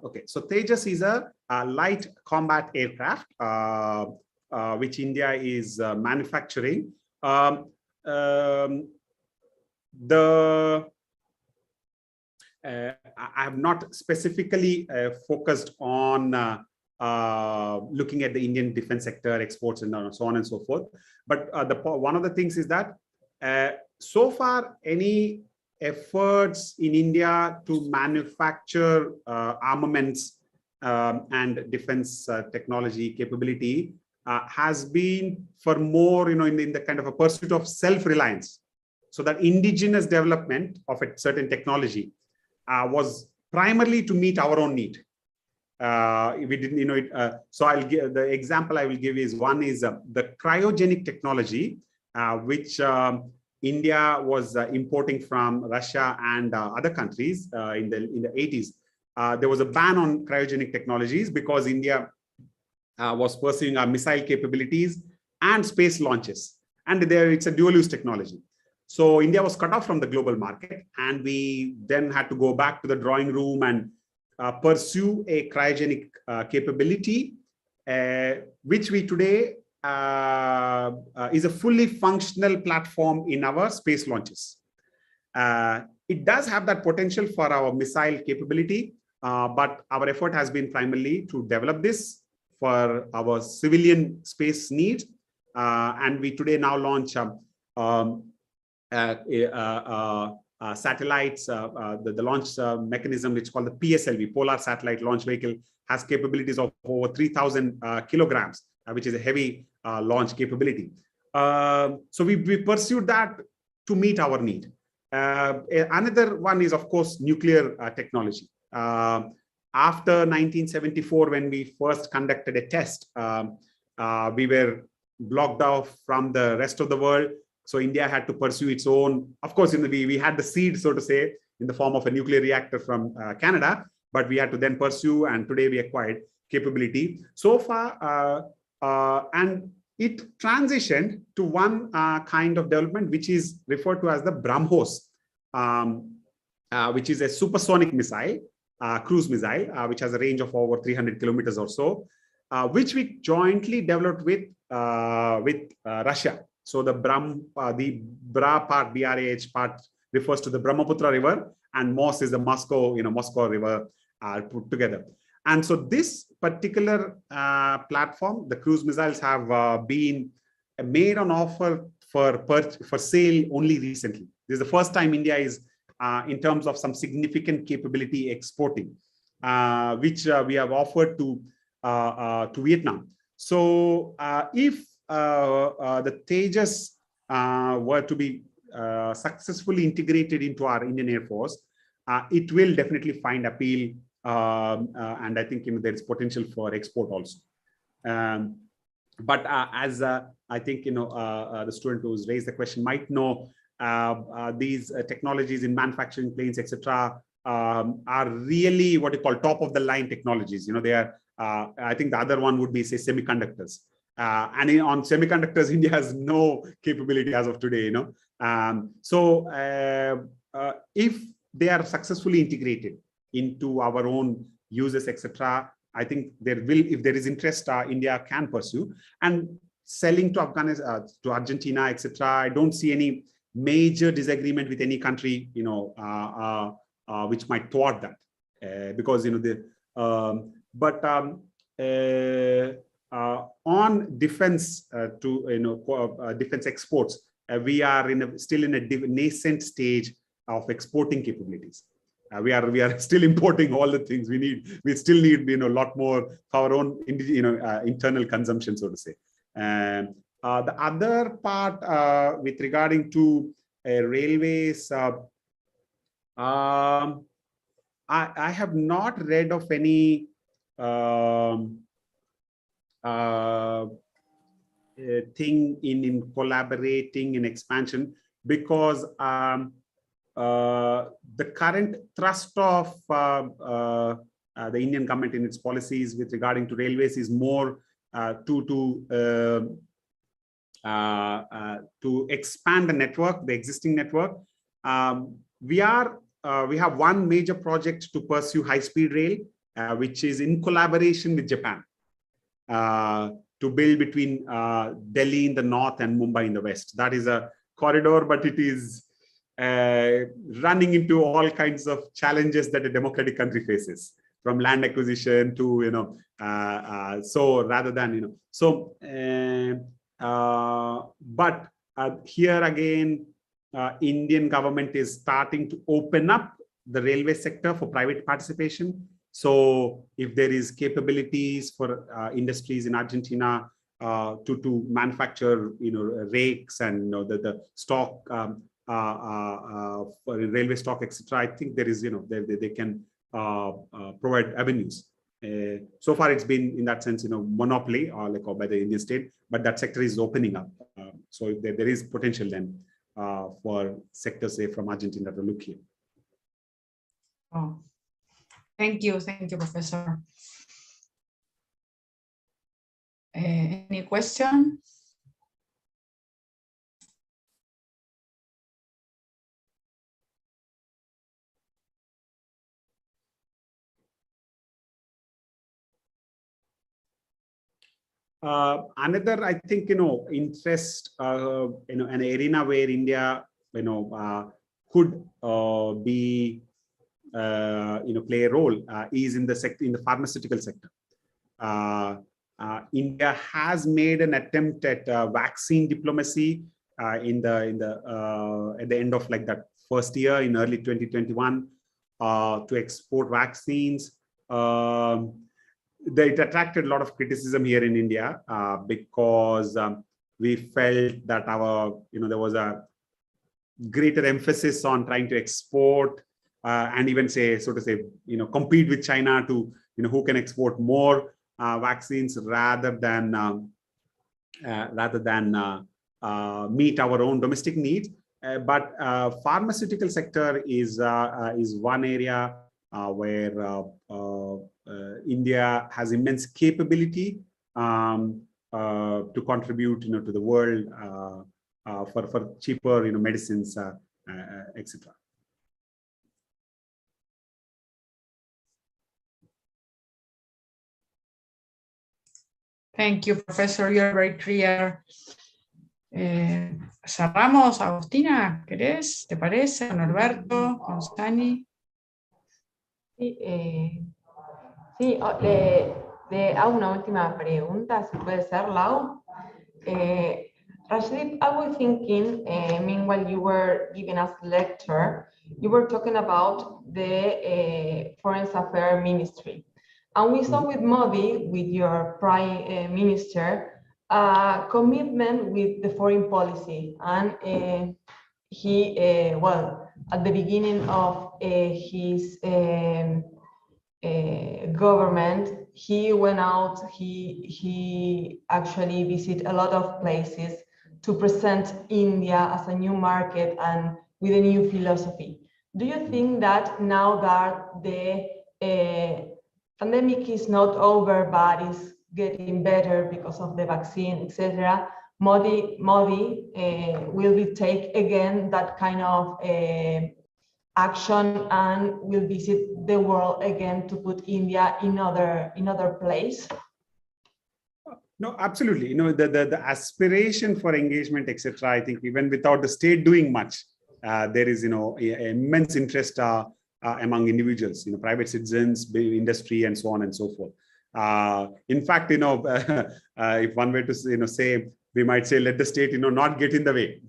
okay. So Tejas is a light combat aircraft, which India is manufacturing. I have not specifically focused on looking at the Indian defense sector, exports, and so on and so forth. But one of the things is that so far, any efforts in India to manufacture armaments and defense technology capability has been for more, in the kind of a pursuit of self-reliance. So that indigenous development of a certain technology was primarily to meet our own need. We didn't, so I'll give the example I will give is one is the cryogenic technology, which India was importing from Russia and other countries in the 80s. There was a ban on cryogenic technologies because India was pursuing our missile capabilities and space launches, and there it's a dual-use technology. So India was cut off from the global market, and we then had to go back to the drawing room and pursue a cryogenic capability, which we today is a fully functional platform in our space launches. It does have that potential for our missile capability, but our effort has been primarily to develop this for our civilian space needs. And we today now launch satellites. The launch mechanism, which is called the PSLV, Polar Satellite Launch Vehicle, has capabilities of over 3,000 kilograms, which is a heavy launch capability. So we pursued that to meet our need. Another one is, of course, nuclear technology. After 1974, when we first conducted a test, we were blocked off from the rest of the world. So India had to pursue its own. Of course, we had the seed, so to say, in the form of a nuclear reactor from Canada, but we had to then pursue, and today we acquired capability. So far, and it transitioned to one kind of development, which is referred to as the BrahMos, which is a supersonic missile, cruise missile, which has a range of over 300 kilometers or so, which we jointly developed with Russia. So the Bra part, BRAH part, refers to the Brahmaputra River, and Mos is the Moscow River put together. And so this particular platform, the cruise missiles, have been made on offer for sale only recently. This is the first time India is, in terms of some significant capability, exporting, which we have offered to Vietnam. So if the Tejas were to be successfully integrated into our Indian Air Force, it will definitely find appeal, and I think there is potential for export also. But as I think the student who's raised the question might know, these technologies in manufacturing planes, etc., are really what you call top of the line technologies. They are. I think the other one would be, say, semiconductors. And on semiconductors, India has no capability as of today. So if they are successfully integrated into our own uses, etc., I think there will, if there is interest, India can pursue. And selling to Afghanistan, to Argentina, etc., I don't see any major disagreement with any country, which might thwart that, because On defense defense exports, we are still in a nascent stage of exporting capabilities. We are still importing all the things we need. We still need a lot more for our own internal consumption, so to say. The other part with regarding to railways, I have not read of any thing in collaborating in expansion, because the current thrust of the Indian government in its policies with regarding to railways is more to expand the network, the existing network. We have one major project to pursue high-speed rail, which is in collaboration with Japan, to build between Delhi in the north and Mumbai in the west. That is a corridor, but it is running into all kinds of challenges that a democratic country faces, from land acquisition to so rather than but here again, Indian government is starting to open up the railway sector for private participation. So if there is capabilities for industries in Argentina to manufacture rakes and the stock for railway stock, etc., I think there is they can provide avenues. So far it's been in that sense monopoly or by the Indian state, but that sector is opening up. So there is potential then for sectors, say, from Argentina to look here. Oh, thank you, Professor. Any question? Another, I think, interest, an arena where India, could be, play a role is in the sector, in the pharmaceutical sector. India has made an attempt at vaccine diplomacy at the end of that first year in early 2021 to export vaccines. It attracted a lot of criticism here in India because we felt that there was a greater emphasis on trying to export and even compete with China to who can export more vaccines rather than meet our own domestic needs. But pharmaceutical sector is one area where India has immense capability to contribute to the world for cheaper medicines, etc. Thank you, Professor. You're very clear. Cerramos, Agustina, ¿querés? ¿Te parece? Con Alberto, con Sani. Sí, le hago una última pregunta, si puede ser, Lau. Rashid, I was thinking, meanwhile you were giving us lecture, you were talking about the Foreign Affairs Ministry. And we saw with Modi, with your Prime Minister, a commitment with the foreign policy. And he, at the beginning of his government, he went out, he actually visited a lot of places to present India as a new market and with a new philosophy. Do you think that now that the pandemic is not over, but is getting better because of the vaccine, etc., Modi will be take again that kind of action and will visit the world again to put India in other place? No, absolutely. The aspiration for engagement, etc., I think even without the state doing much, there is immense interest among individuals, private citizens, industry, and so on and so forth. In fact, if one were to say, we might say, let the state, not get in the way,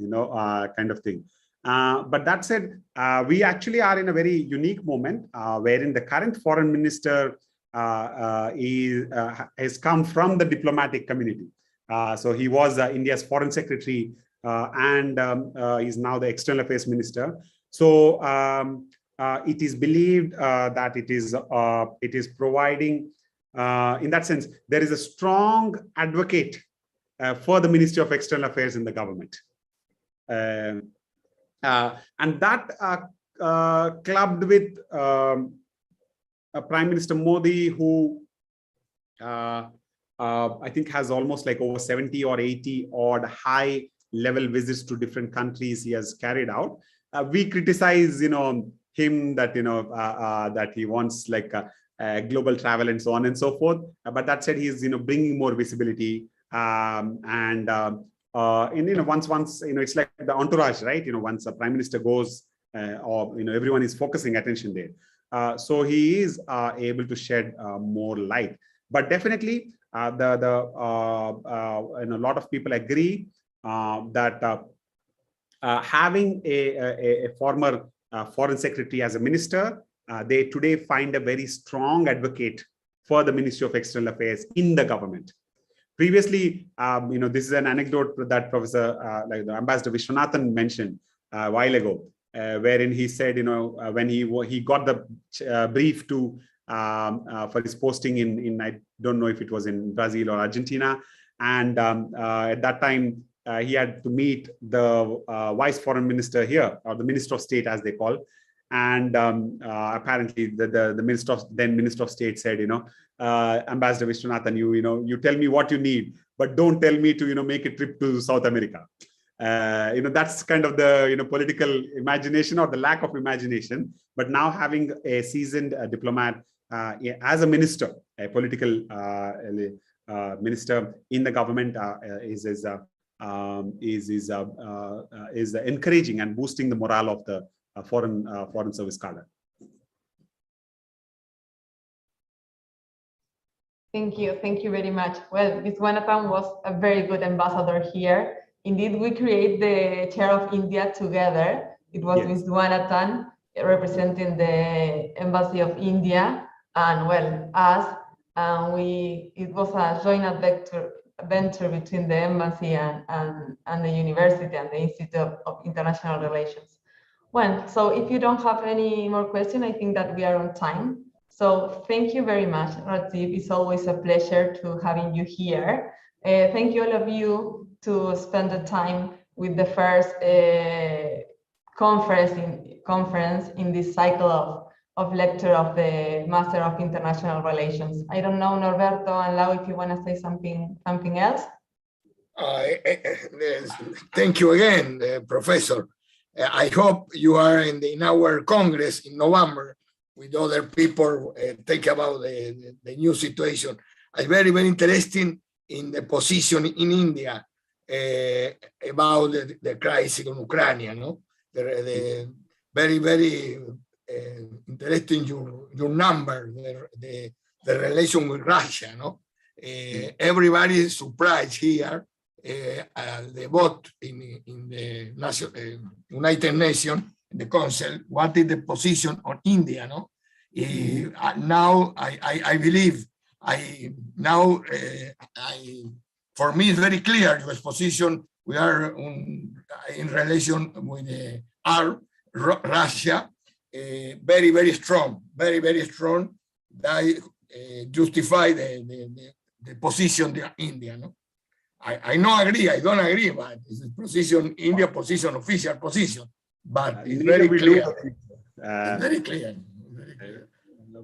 kind of thing. But that said, we actually are in a very unique moment wherein the current foreign minister has come from the diplomatic community. So he was India's foreign secretary and is now the external affairs minister. So it is believed that it is providing, in that sense, there is a strong advocate for the Ministry of External Affairs in the government. And that clubbed with Prime Minister Modi, who I think has almost like over 70 or 80 odd high level visits to different countries he has carried out. We criticize, him that, that he wants like global travel and so on and so forth. But that said, he's, bringing more visibility. Once, it's like the entourage, right? Once a prime minister goes, or, everyone is focusing attention there. So he is able to shed more light. But definitely, a lot of people agree that having a former foreign secretary as a minister, they today find a very strong advocate for the Ministry of External Affairs in the government. Previously, this is an anecdote that Professor, like the Ambassador Viswanathan mentioned a while ago, wherein he said, when he got the brief to for his posting in I don't know if it was in Brazil or Argentina, and at that time he had to meet the vice foreign minister here, or the Minister of State as they call, and apparently the Minister of State said, Ambassador Viswanathan, you tell me what you need, but don't tell me to make a trip to South America. That's kind of the political imagination or the lack of imagination. But now having a seasoned diplomat as a minister, a political minister in the government is encouraging and boosting the morale of the foreign service cadre. Thank you very much. Well, Viswanathan was a very good ambassador here. Indeed, we create the chair of India together. It was yes. Viswanathan representing the Embassy of India, and well, us. It was a joint venture between the embassy and the university and the Institute of International Relations. Well, so if you don't have any more questions, I think that we are on time. So thank you very much, Rajiv. It's always a pleasure to having you here. Thank you all of you to spend the time with the first conference in this cycle of lecture of the Master of International Relations. I don't know, Norberto and Lau, if you want to say something else. Thank you again, Professor. I hope you are in our Congress in November with other people think about the new situation. It's very, very interesting in the position in India about the crisis in Ukraine. No, the very, very interesting your number, the relation with Russia. No, everybody is surprised here. The vote in the United Nations, in the Council, what is the position on India? No, now I believe for me it's very clear your position. We are in relation with Russia, very, very strong, very, very strong. That justify the position of India. No, I don't agree, but it's the position, India position, official position. But it's very clear. It's very clear.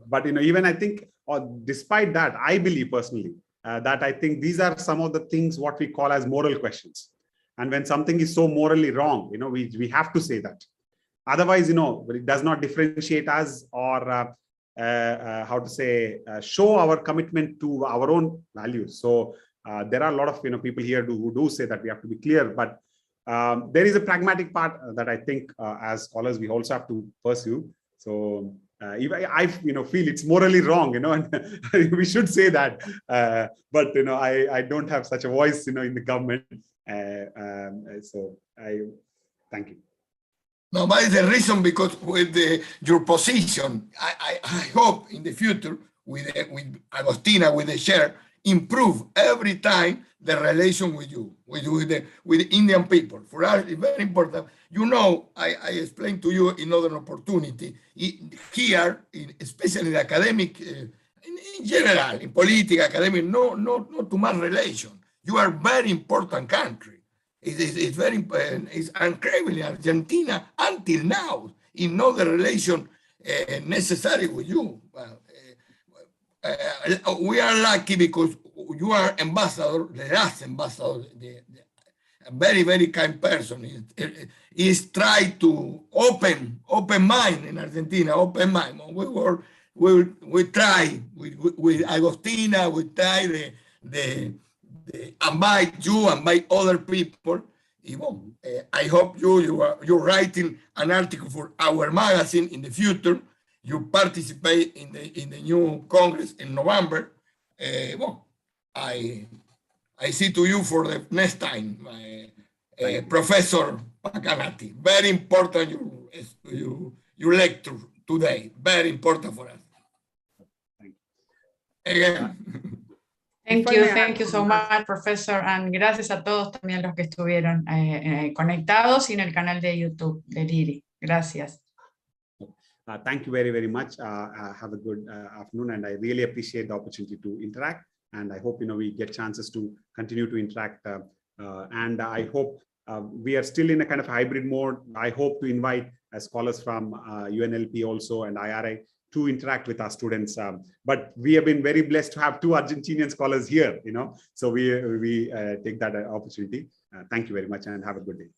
But even I think, despite that, I believe personally that I think these are some of the things what we call as moral questions. And when something is so morally wrong, we have to say that. Otherwise, it does not differentiate us or how to say show our commitment to our own values. So there are a lot of people here who do say that we have to be clear, but there is a pragmatic part that I think as scholars we also have to pursue. So I feel it's morally wrong, and we should say that. But I don't have such a voice, in the government. So I thank you. No, but it's the reason because with your position, I hope in the future with Agostina, with the chair, improve every time the relation with you, with the Indian people. For us, it's very important. I explained to you in other opportunity here, especially in the academic, in general, in politics, academic, not too much relation. You are very important country. It's very it's incredible in Argentina until now, in no the relation necessary with you. We are lucky because you are ambassador, the last ambassador, a very, very kind person. He's tried to open mind in Argentina, open mind. We try with Agostina, we try invite you, invite other people. I hope you're writing an article for our magazine in the future. You participate in the new Congress in November. I see to you for the next time, Professor Pacanati. Very important your lecture today. Very important for us. Thank you. Again. Thank you so much, Professor, and gracias a todos también los que estuvieron conectados y en el canal de YouTube de Liri. Gracias. Thank you very, very much. Have a good afternoon, and I really appreciate the opportunity to interact. And I hope we get chances to continue to interact. And I hope we are still in a kind of hybrid mode. I hope to invite scholars from UNLP also and IRI to interact with our students. But we have been very blessed to have 2 Argentinian scholars here. So we take that opportunity. Thank you very much and have a good day.